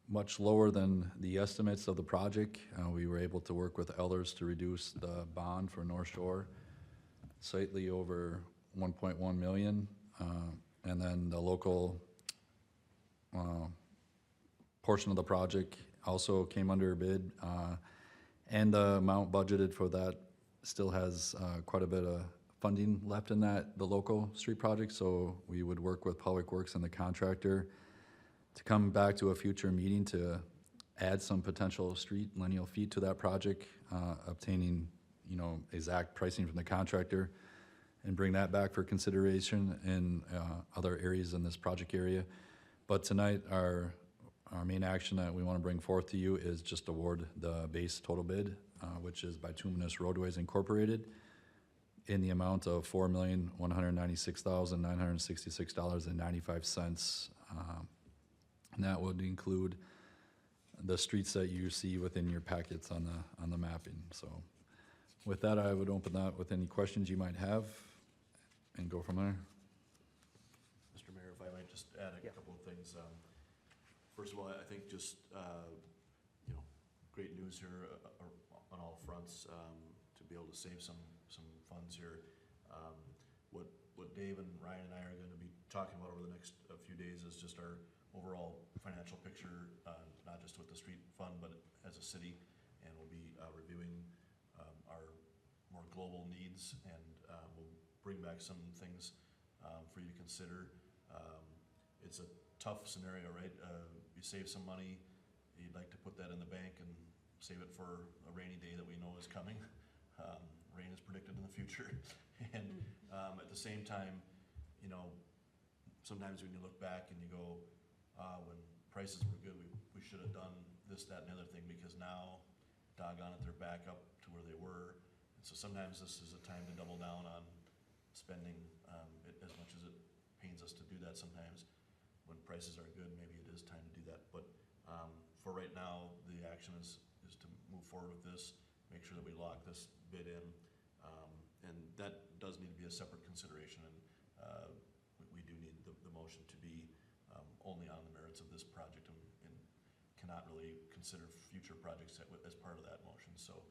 much lower than the estimates of the project. We were able to work with Elders to reduce the bond for North Shore slightly over 1.1 million. And then the local portion of the project also came under bid, and the amount budgeted for that still has quite a bit of funding left in that, the local street project, so we would work with Public Works and the contractor to come back to a future meeting to add some potential street lineal feet to that project, obtaining, exact pricing from the contractor, and bring that back for consideration in other areas in this project area. But tonight, our main action that we want to bring forth to you is just award the base total bid, which is Bituminous Roadways Incorporated, in the amount of $4,196,966.95. And that would include the streets that you see within your packets on the mapping. So with that, I would open that with any questions you might have and go from there. Mr. Mayor, if I might just add a couple of things. First of all, I think just, great news here on all fronts, to be able to save some funds here. What Dave and Ryan and I are gonna be talking about over the next few days is just our overall financial picture, not just with the street fund, but as a city. And we'll be reviewing our more global needs, and we'll bring back some things for you to consider. It's a tough scenario, right? You save some money, you'd like to put that in the bank and save it for a rainy day that we know is coming. Rain is predicted in the future. And at the same time, sometimes when you look back and you go, when prices were good, we should have done this, that, and the other thing, because now, doggone it, they're back up to where they were. And so sometimes this is a time to double down on spending, as much as it pains us to do that sometimes. When prices are good, maybe it is time to do that. But for right now, the action is to move forward with this, make sure that we lock this bid in. And that does need to be a separate consideration, and we do need the motion to be only on the merits of this project, and cannot really consider future projects as part of that motion. So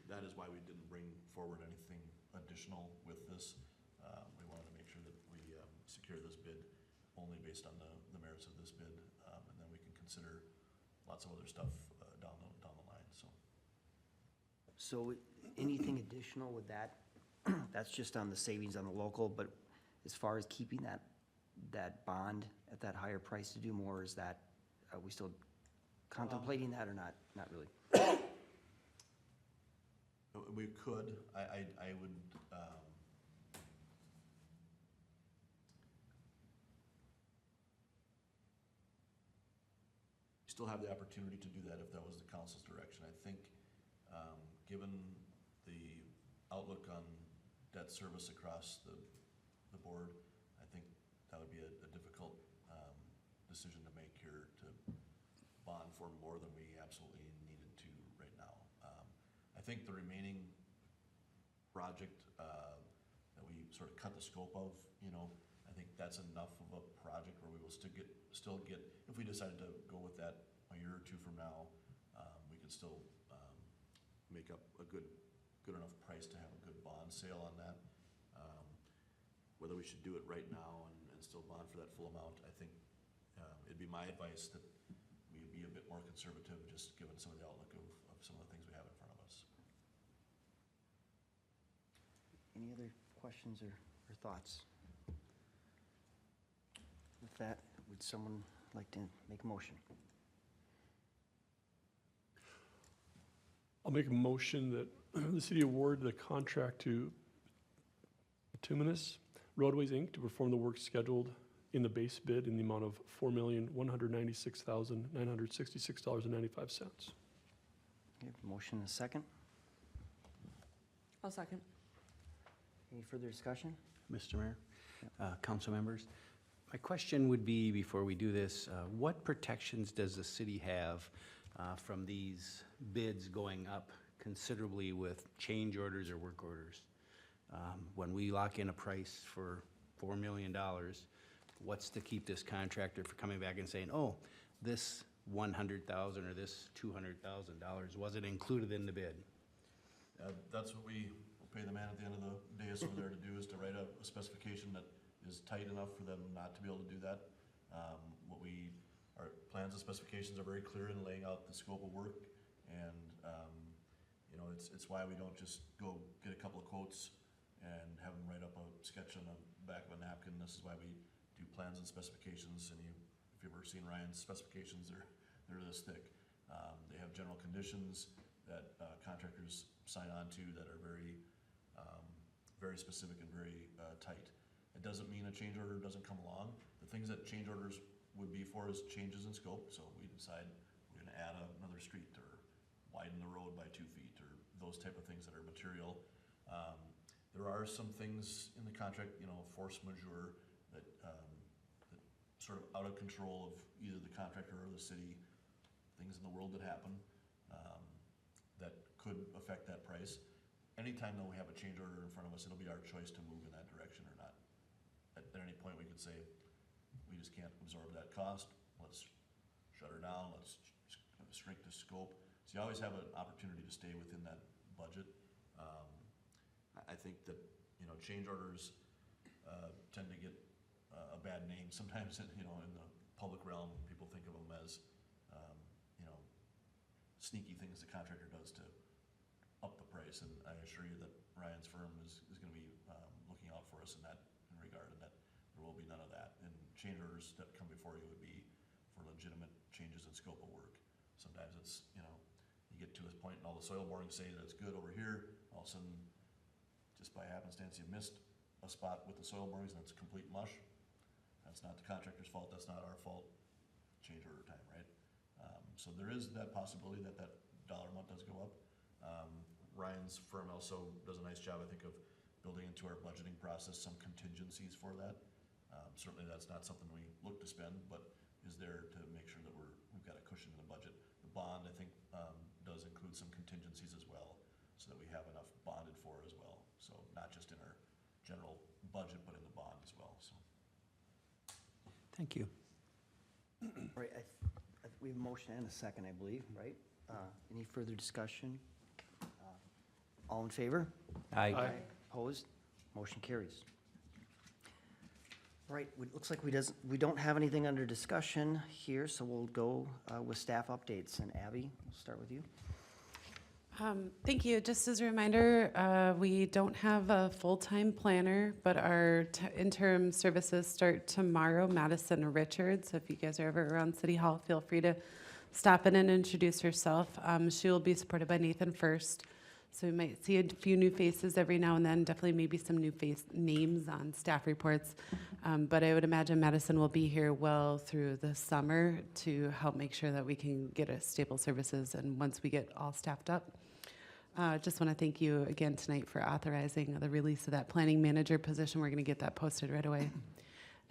that is why we didn't bring forward anything additional with this. We wanted to make sure that we secure this bid only based on the merits of this bid, and then we can consider lots of other stuff down the line. So anything additional with that? That's just on the savings on the local, but as far as keeping that bond at that higher price to do more, is that, are we still contemplating that or not? Not really. We could, I would, still have the opportunity to do that if that was the council's direction. I think, given the outlook on debt service across the board, I think that would be a difficult decision to make here, to bond for more than we absolutely needed to right now. think the remaining project, that we sort of cut the scope of, you know, I think that's enough of a project where we will still get, if we decided to go with that a year or two from now, we could still, make up a good enough price to have a good bond sale on that. Whether we should do it right now and still bond for that full amount, I think, it'd be my advice that we be a bit more conservative, just given some of the outlook of some of the things we have in front of us. Any other questions or thoughts? With that, would someone like to make a motion? I'll make a motion that the city award the contract to Bituminous Roadways, Inc. to perform the work scheduled in the base bid in the amount of $4,196,966.95. Okay, motion and a second. I'll second. Any further discussion? Mr. Mayor, council members, my question would be, before we do this, what protections does the city have from these bids going up considerably with change orders or work orders? When we lock in a price for $4 million, what's to keep this contractor from coming back and saying, oh, this $100,000 or this $200,000 wasn't included in the bid? That's what we pay the man at the end of the day is over there to do, is to write a specification that is tight enough for them not to be able to do that. Our plans and specifications are very clear in laying out the scope of work, and, you know, it's why we don't just go get a couple of quotes and have them write up a sketch on the back of a napkin. This is why we do plans and specifications, and if you've ever seen Ryan's specifications, they're this thick. They have general conditions that contractors sign on to that are very specific and very tight. It doesn't mean a change order doesn't come along. The things that change orders would be for is changes in scope. So we decide we're gonna add another street or widen the road by 2 feet or those type of things that are material. There are some things in the contract, you know, force majeure that sort of out of control of either the contractor or the city, things in the world that happen that could affect that price. Anytime though we have a change order in front of us, it'll be our choice to move in that direction or not. At any point, we could say, we just can't absorb that cost, let's shut her down, let's shrink the scope. So you always have an opportunity to stay within that budget. I think that, you know, change orders tend to get a bad name sometimes, you know, in the public realm. People think of them as, you know, sneaky things the contractor does to up the price, and I assure you that Ryan's firm is gonna be looking out for us in that regard, and that there will be none of that. And change orders that come before you would be for legitimate changes in scope of work. Sometimes it's, you know, you get to this point and all the soil borings say that it's good over here, all of a sudden, just by happenstance, you missed a spot with the soil borings and it's complete mush. That's not the contractor's fault, that's not our fault, change order time, right? So there is that possibility that that dollar amount does go up. Ryan's firm also does a nice job, I think, of building into our budgeting process some contingencies for that. Certainly that's not something we look to spend, but is there to make sure that we've got a cushion in the budget. The bond, I think, does include some contingencies as well, so that we have enough bonded for as well. So not just in our general budget, but in the bond as well, so. Thank you. All right, we have a motion and a second, I believe, right? Any further discussion? All in favor? Aye. Opposed? Motion carries. All right, it looks like we don't have anything under discussion here, so we'll go with staff updates. And Abby, we'll start with you. Thank you. Just as a reminder, we don't have a full-time planner, but our interim services start tomorrow, Madison Richards. So if you guys are ever around City Hall, feel free to stop in and introduce herself. She will be supported by Nathan First. So we might see a few new faces every now and then, definitely maybe some new face names on staff reports. But I would imagine Madison will be here well through the summer to help make sure that we can get a stable services and once we get all staffed up. Just want to thank you again tonight for authorizing the release of that planning manager position. We're going to get that posted right away.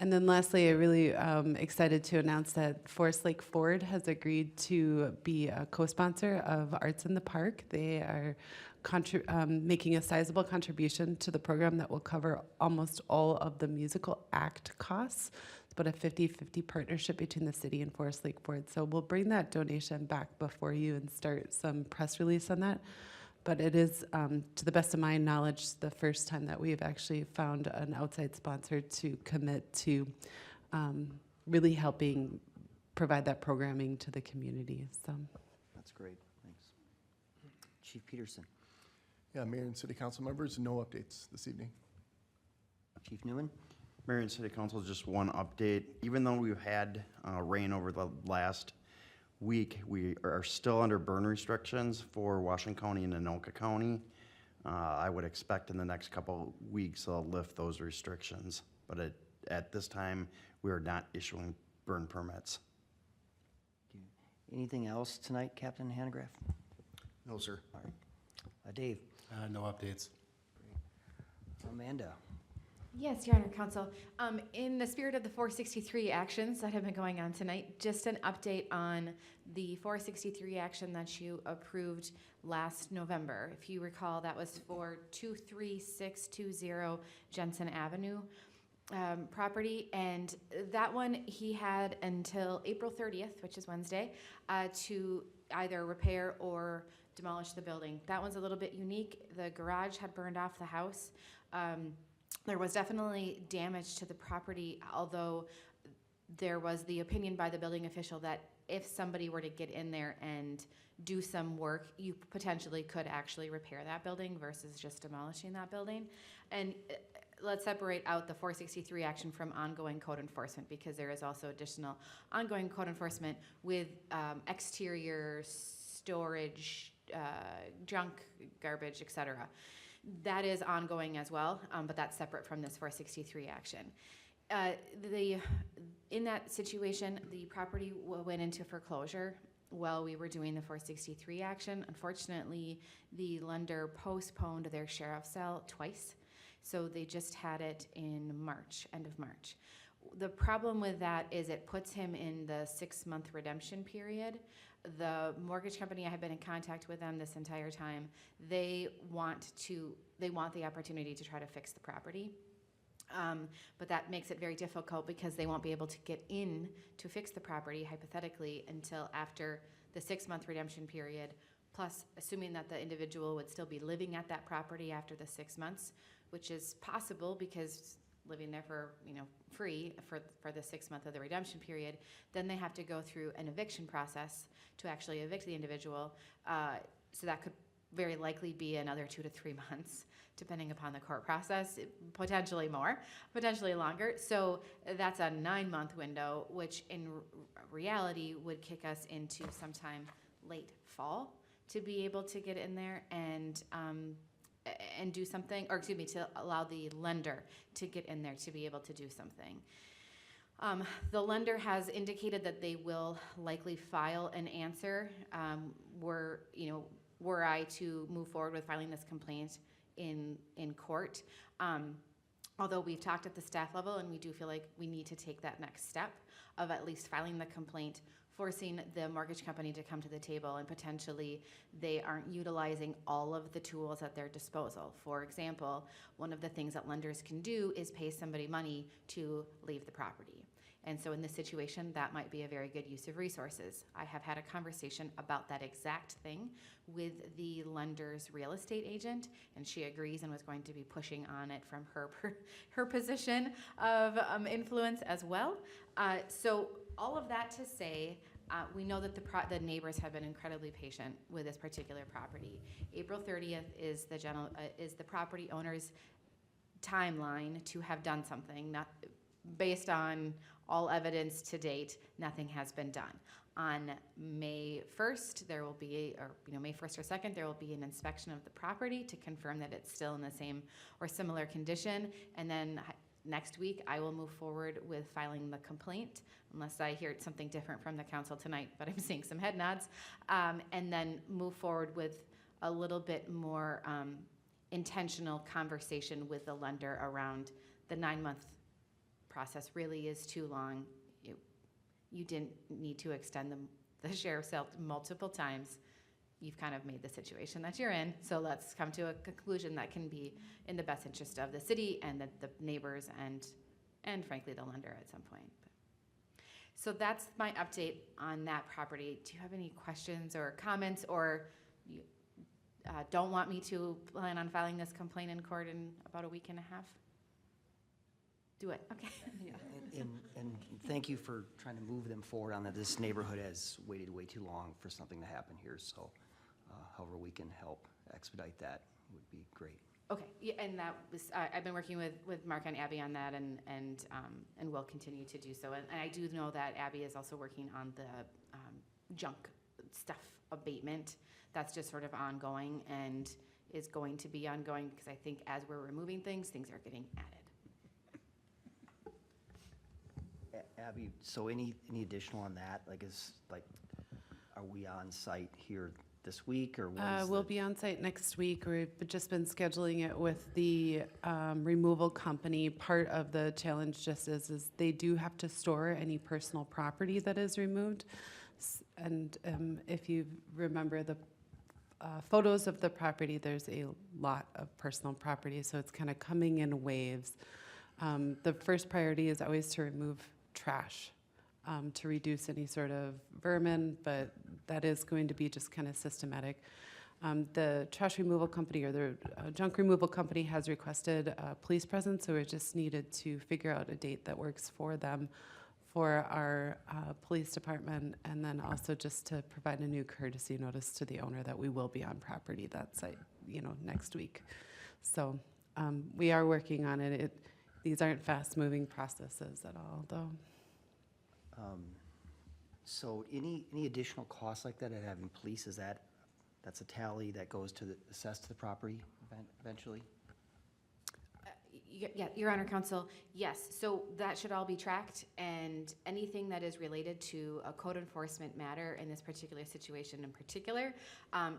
And then lastly, I'm really excited to announce that Forest Lake Ford has agreed to be a co-sponsor of Arts in the Park. They are making a sizable contribution to the program that will cover almost all of the musical act costs. It's about a 50-50 partnership between the city and Forest Lake Ford. So we'll bring that donation back before you and start some press release on that. But it is, to the best of my knowledge, the first time that we've actually found an outside sponsor to commit to really helping provide that programming to the community. So That's great, thanks. Chief Peterson. Yeah, Mayor and City Council members, no updates this evening. Chief Newman. Mayor and City Council, just one update. Even though we've had rain over the last week, we are still under burn restrictions for Washington County and Anoka County. I would expect in the next couple weeks they'll lift those restrictions, but at this time we are not issuing burn permits. Anything else tonight, Captain Hanegraaff? No, sir. All right. Dave? No updates. Amanda? Yes, Your Honor, Council. In the spirit of the 463 actions that have been going on tonight, just an update on the 463 action that you approved last November. If you recall, that was for 23620 Jensen Avenue property, and that one he had until April 30th, which is Wednesday, to either repair or demolish the building. That one's a little bit unique. The garage had burned off the house. There was definitely damage to the property, although there was the opinion by the building official that if somebody were to get in there and do some work, you potentially could actually repair that building versus just demolishing that building. And let's separate out the 463 action from ongoing code enforcement, because there is also additional ongoing code enforcement with exterior storage, junk, garbage, etc. That is ongoing as well, but that's separate from this 463 action. In that situation, the property went into foreclosure while we were doing the 463 action. Unfortunately, the lender postponed their sheriff sale twice, so they just had it in March, end of March. The problem with that is it puts him in the 6-month redemption period. The mortgage company, I have been in contact with them this entire time. They want the opportunity to try to fix the property. But that makes it very difficult because they won't be able to get in to fix the property, hypothetically, until after the 6-month redemption period, plus assuming that the individual would still be living at that property after the 6 months, which is possible because living there for, free for the 6 month of the redemption period, then they have to go through an eviction process to actually evict the individual. So that could very likely be another 2 to 3 months, depending upon the court process, potentially more, potentially longer. So that's a 9-month window, which in reality would kick us into sometime late fall to be able to get in there and do something, or excuse me, to allow the lender to get in there to be able to do something. The lender has indicated that they will likely file an answer were I to move forward with filing this complaint in court. Although we've talked at the staff level and we do feel like we need to take that next step of at least filing the complaint, forcing the mortgage company to come to the table, and potentially they aren't utilizing all of the tools at their disposal. For example, one of the things that lenders can do is pay somebody money to leave the property. And so in this situation, that might be a very good use of resources. I have had a conversation about that exact thing with the lender's real estate agent, and she agrees and was going to be pushing on it from her position of influence as well. So all of that to say, we know that the neighbors have been incredibly patient with this particular property. April 30th is the property owner's timeline to have done something. Not based on all evidence to date, nothing has been done. On May 1st, there will be, May 1st or 2nd, there will be an inspection of the property to confirm that it's still in the same or similar condition. And then next week, I will move forward with filing the complaint, unless I hear something different from the council tonight, but I'm seeing some head nods. And then move forward with a little bit more intentional conversation with the lender around the 9-month process really is too long. You didn't need to extend the sheriff's sale multiple times. You've kind of made the situation that you're in, so let's come to a conclusion that can be in the best interest of the city and the neighbors and frankly the lender at some point. So that's my update on that property. Do you have any questions or comments, or you don't want me to plan on filing this complaint in court in about a week and a half? Do it, okay. And thank you for trying to move them forward on that. This neighborhood has waited way too long for something to happen here, so however we can help expedite that would be great. Okay, yeah, and that was, I've been working with Mark and Abby on that and will continue to do so. And I do know that Abby is also working on the junk stuff abatement. That's just sort of ongoing and is going to be ongoing because I think as we're removing things, things are getting added. Abby, so any additional on that? Are we on site here this week, or We'll be on site next week. We've just been scheduling it with the removal company. Part of the challenge just is they do have to store any personal property that is removed. And if you remember the photos of the property, there's a lot of personal property, so it's kind of coming in waves. The first priority is always to remove trash to reduce any sort of vermin, but that is going to be just kind of systematic. The trash removal company or the junk removal company has requested police presence, so we just needed to figure out a date that works for them, for our police department, and then also just to provide a new courtesy notice to the owner that we will be on property that site, next week. So we are working on it. These aren't fast-moving processes at all, though. So any additional costs like that at having police, that's a tally that goes to assess to the property eventually? Yeah, Your Honor, Counsel, yes. So that should all be tracked, and anything that is related to a code enforcement matter in this particular situation in particular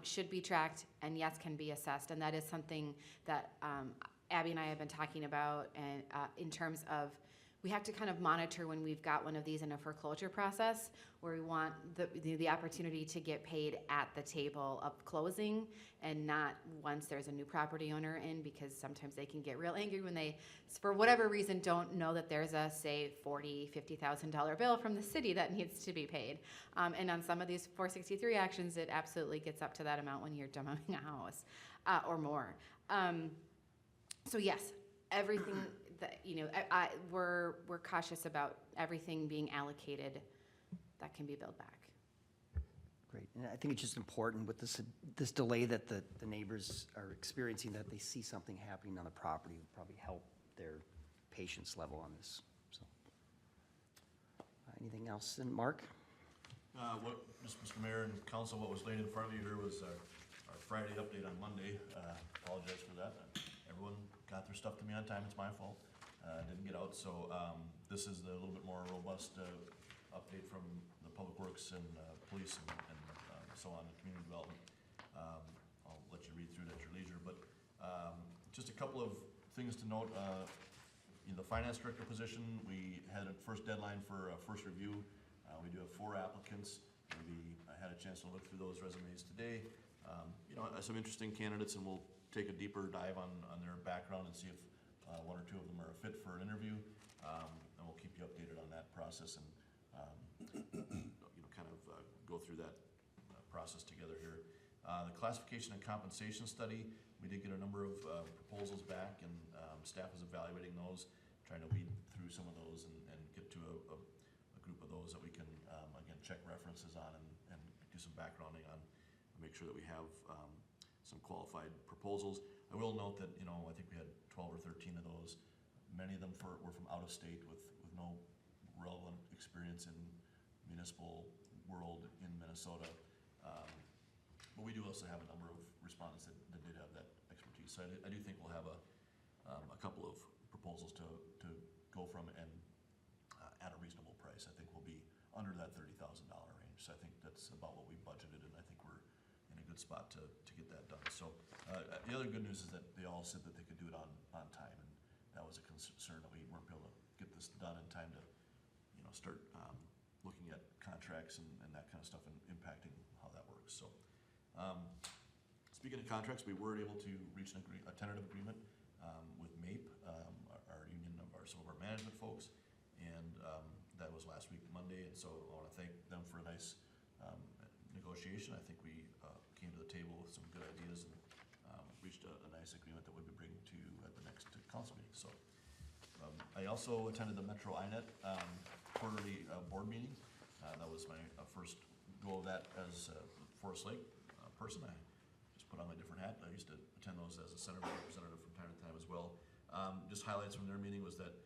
should be tracked and yes, can be assessed. And that is something that Abby and I have been talking about, and in terms of we have to kind of monitor when we've got one of these in a foreclosure process where we want the opportunity to get paid at the table of closing and not once there's a new property owner in, because sometimes they can get real angry when they, for whatever reason, don't know that there's a, say, $40,000, $50,000 bill from the city that needs to be paid. And on some of these 463 actions, it absolutely gets up to that amount when you're demoing a house or more. So yes, everything that, we're cautious about everything being allocated that can be billed back. Great, and I think it's just important with this delay that the neighbors are experiencing, that they see something happening on the property would probably help their patience level on this, so. Anything else, and Mark? Mr. Mayor and Council, what was laid in front of you here was our Friday update on Monday. Apologize for that. Everyone got their stuff to me on time, it's my fault. Didn't get out, so this is the little bit more robust update from the Public Works and Police and so on, and Community Development. I'll let you read through it at your leisure, but just a couple of things to note. In the Finance Director position, we had a first deadline for first review. We do have 4 applicants. I had a chance to look through those resumes today. Some interesting candidates, and we'll take a deeper dive on their background and see if 1 or 2 of them are a fit for an interview, and we'll keep you updated on that process and kind of go through that process together here. The classification and compensation study, we did get a number of proposals back, and staff is evaluating those, trying to weed through some of those and get to a group of those that we can again check references on and do some backgrounding on, and make sure that we have some qualified proposals. I will note that, I think we had 12 or 13 of those. Many of them were from out of state with no relevant experience in municipal world in Minnesota. But we do also have a number of respondents that did have that expertise. So I do think we'll have a couple of proposals to go from, and at a reasonable price. I think we'll be under that $30,000 range. So I think that's about what we budgeted, and I think we're in a good spot to get that done. So the other good news is that they all said that they could do it on time, and that was a concern that we weren't able to get this done in time to, you know, start, looking at contracts and that kind of stuff and impacting how that works, so. Speaking of contracts, we were able to reach a tentative agreement, with MAPE, our union of some of our management folks, and, that was last week, Monday, and so I wanna thank them for a nice, negotiation. I think we, came to the table with some good ideas and, reached a nice agreement that we'll be bringing to you at the next council meeting, so. I also attended the Metro INET, quarterly, board meeting. That was my first go of that as a Forest Lake, person. I just put on my different hat. I used to attend those as a center representative from time to time as well. Just highlights from their meeting was that,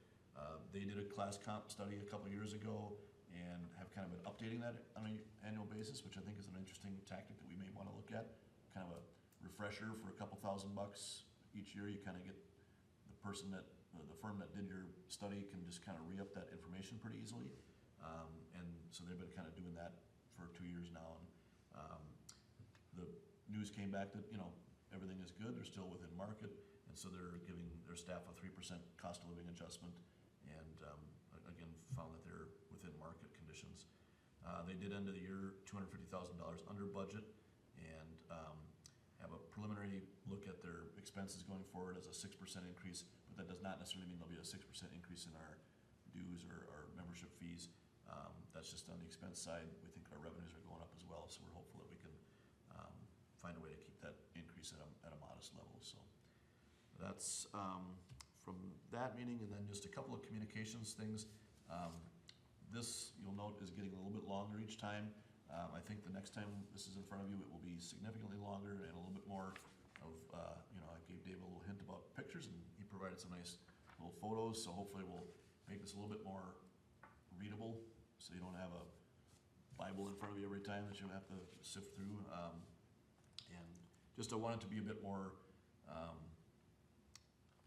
they did a class comp study a couple years ago and have kind of been updating that on an annual basis, which I think is an interesting tactic that we may wanna look at. Kind of a refresher for a couple $1,000 each year. You kinda get the person that, the firm that did your study can just kind of re-up that information pretty easily. And so they've been kind of doing that for 2 years now. And the news came back that, you know, everything is good, they're still within market, and so they're giving their staff a 3% cost of living adjustment, and again, found that they're within market conditions. They did end of the year $250,000 under budget, and have a preliminary look at their expenses going forward as a 6% increase, but that does not necessarily mean there'll be a 6% increase in our dues or our membership fees. That's just on the expense side. We think our revenues are going up as well, so we're hopeful that we can find a way to keep that increase at a modest level. So that's from that meeting, and then just a couple of communications things. This, you'll note, is getting a little bit longer each time. I think the next time this is in front of you, it will be significantly longer and a little bit more of, you know, I gave Dave a little hint about pictures, and he provided some nice little photos, so hopefully we'll make this a little bit more readable, so you don't have a Bible in front of you every time that you have to sift through. And just I want it to be a bit more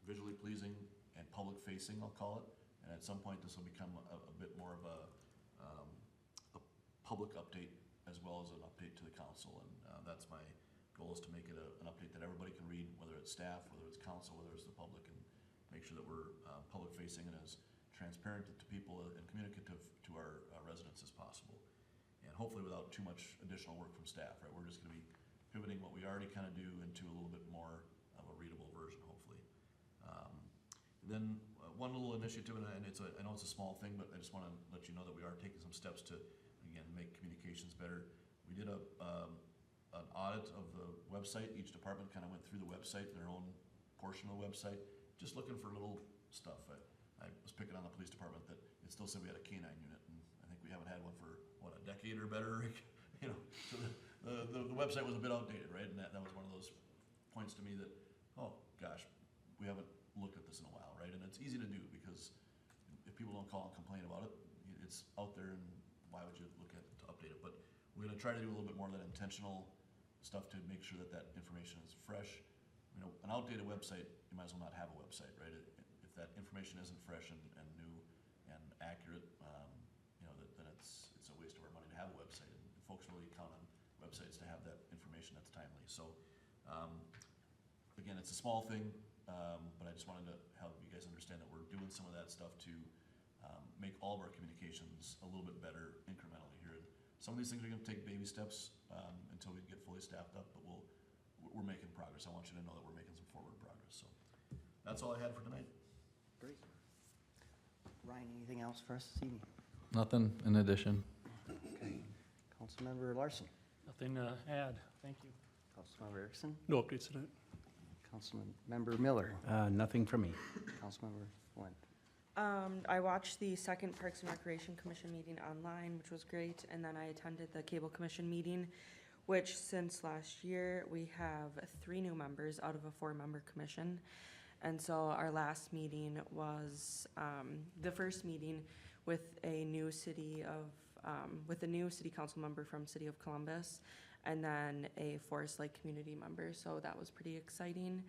visually pleasing and public facing, I'll call it. And at some point, this will become a bit more of a public update as well as an update to the council. And that's my goal, is to make it an update that everybody can read, whether it's staff, whether it's council, whether it's the public, and make sure that we're public facing and as transparent to people and communicative to our residents as possible. And hopefully without too much additional work from staff, right? We're just gonna be pivoting what we already kind of do into a little bit more of a readable version, hopefully. Then one little initiative, and I know it's a small thing, but I just wanna let you know that we are taking some steps to, again, make communications better. We did an audit of the website. Each department kind of went through the website, their own portion of the website, just looking for little stuff. I was picking on the police department that it still said we had a K-9 unit, and I think we haven't had one for, what, a decade or better, you know, so the website was a bit outdated, right? And that was one of those points to me that, oh, gosh, we haven't looked at this in a while, right? And it's easy to do, because if people don't call and complain about it, it's out there, and why would you look at it to update it? But we're gonna try to do a little bit more of that intentional stuff to make sure that that information is fresh. You know, an outdated website, you might as well not have a website, right? If that information isn't fresh and new and accurate, you know, then it's a waste of our money to have a website. And folks really count on websites to have that information that's timely. So, again, it's a small thing, but I just wanted to have you guys understand that we're doing some of that stuff to make all of our communications a little bit better incrementally here. Some of these things are gonna take baby steps until we get fully staffed up, but we're making progress. I want you to know that we're making some forward progress. So that's all I had for tonight. Great. Ryan, anything else for us this evening? Nothing in addition. Okay. Councilmember Larson. Nothing to add, thank you. Councilmember Erickson. No updates tonight. Councilmember Miller. Nothing from me. Councilmember Flynn. I watched the second Parks and Recreation Commission meeting online, which was great, and then I attended the Cable Commission meeting, which since last year, we have 3 new members out of a 4-member commission. And so our last meeting was the first meeting with a new city council member from City of Columbus, and then a Forest Lake community member. So that was pretty exciting.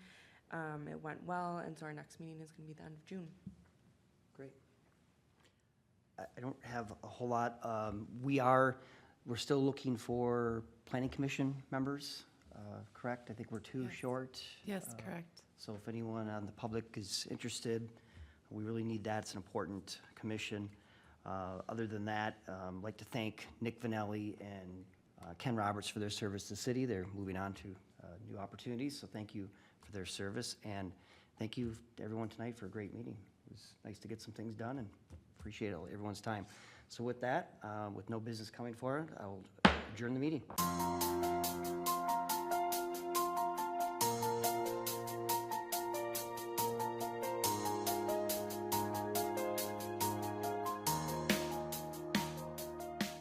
It went well, and so our next meeting is gonna be the end of June. Great. I don't have a whole lot. We're still looking for planning commission members, correct? I think we're 2 Yes. short. Yes, correct. So if anyone on the public is interested, We really need that. It's an important commission. Other than that, I'd like to thank Nick Vanelli and Ken Roberts for their service to the city. They're moving on to new opportunities, so thank you for their service. And thank you to everyone tonight for a great meeting. It was nice to get some things done and appreciate everyone's time. So with that, with no business coming forward, I will adjourn the meeting.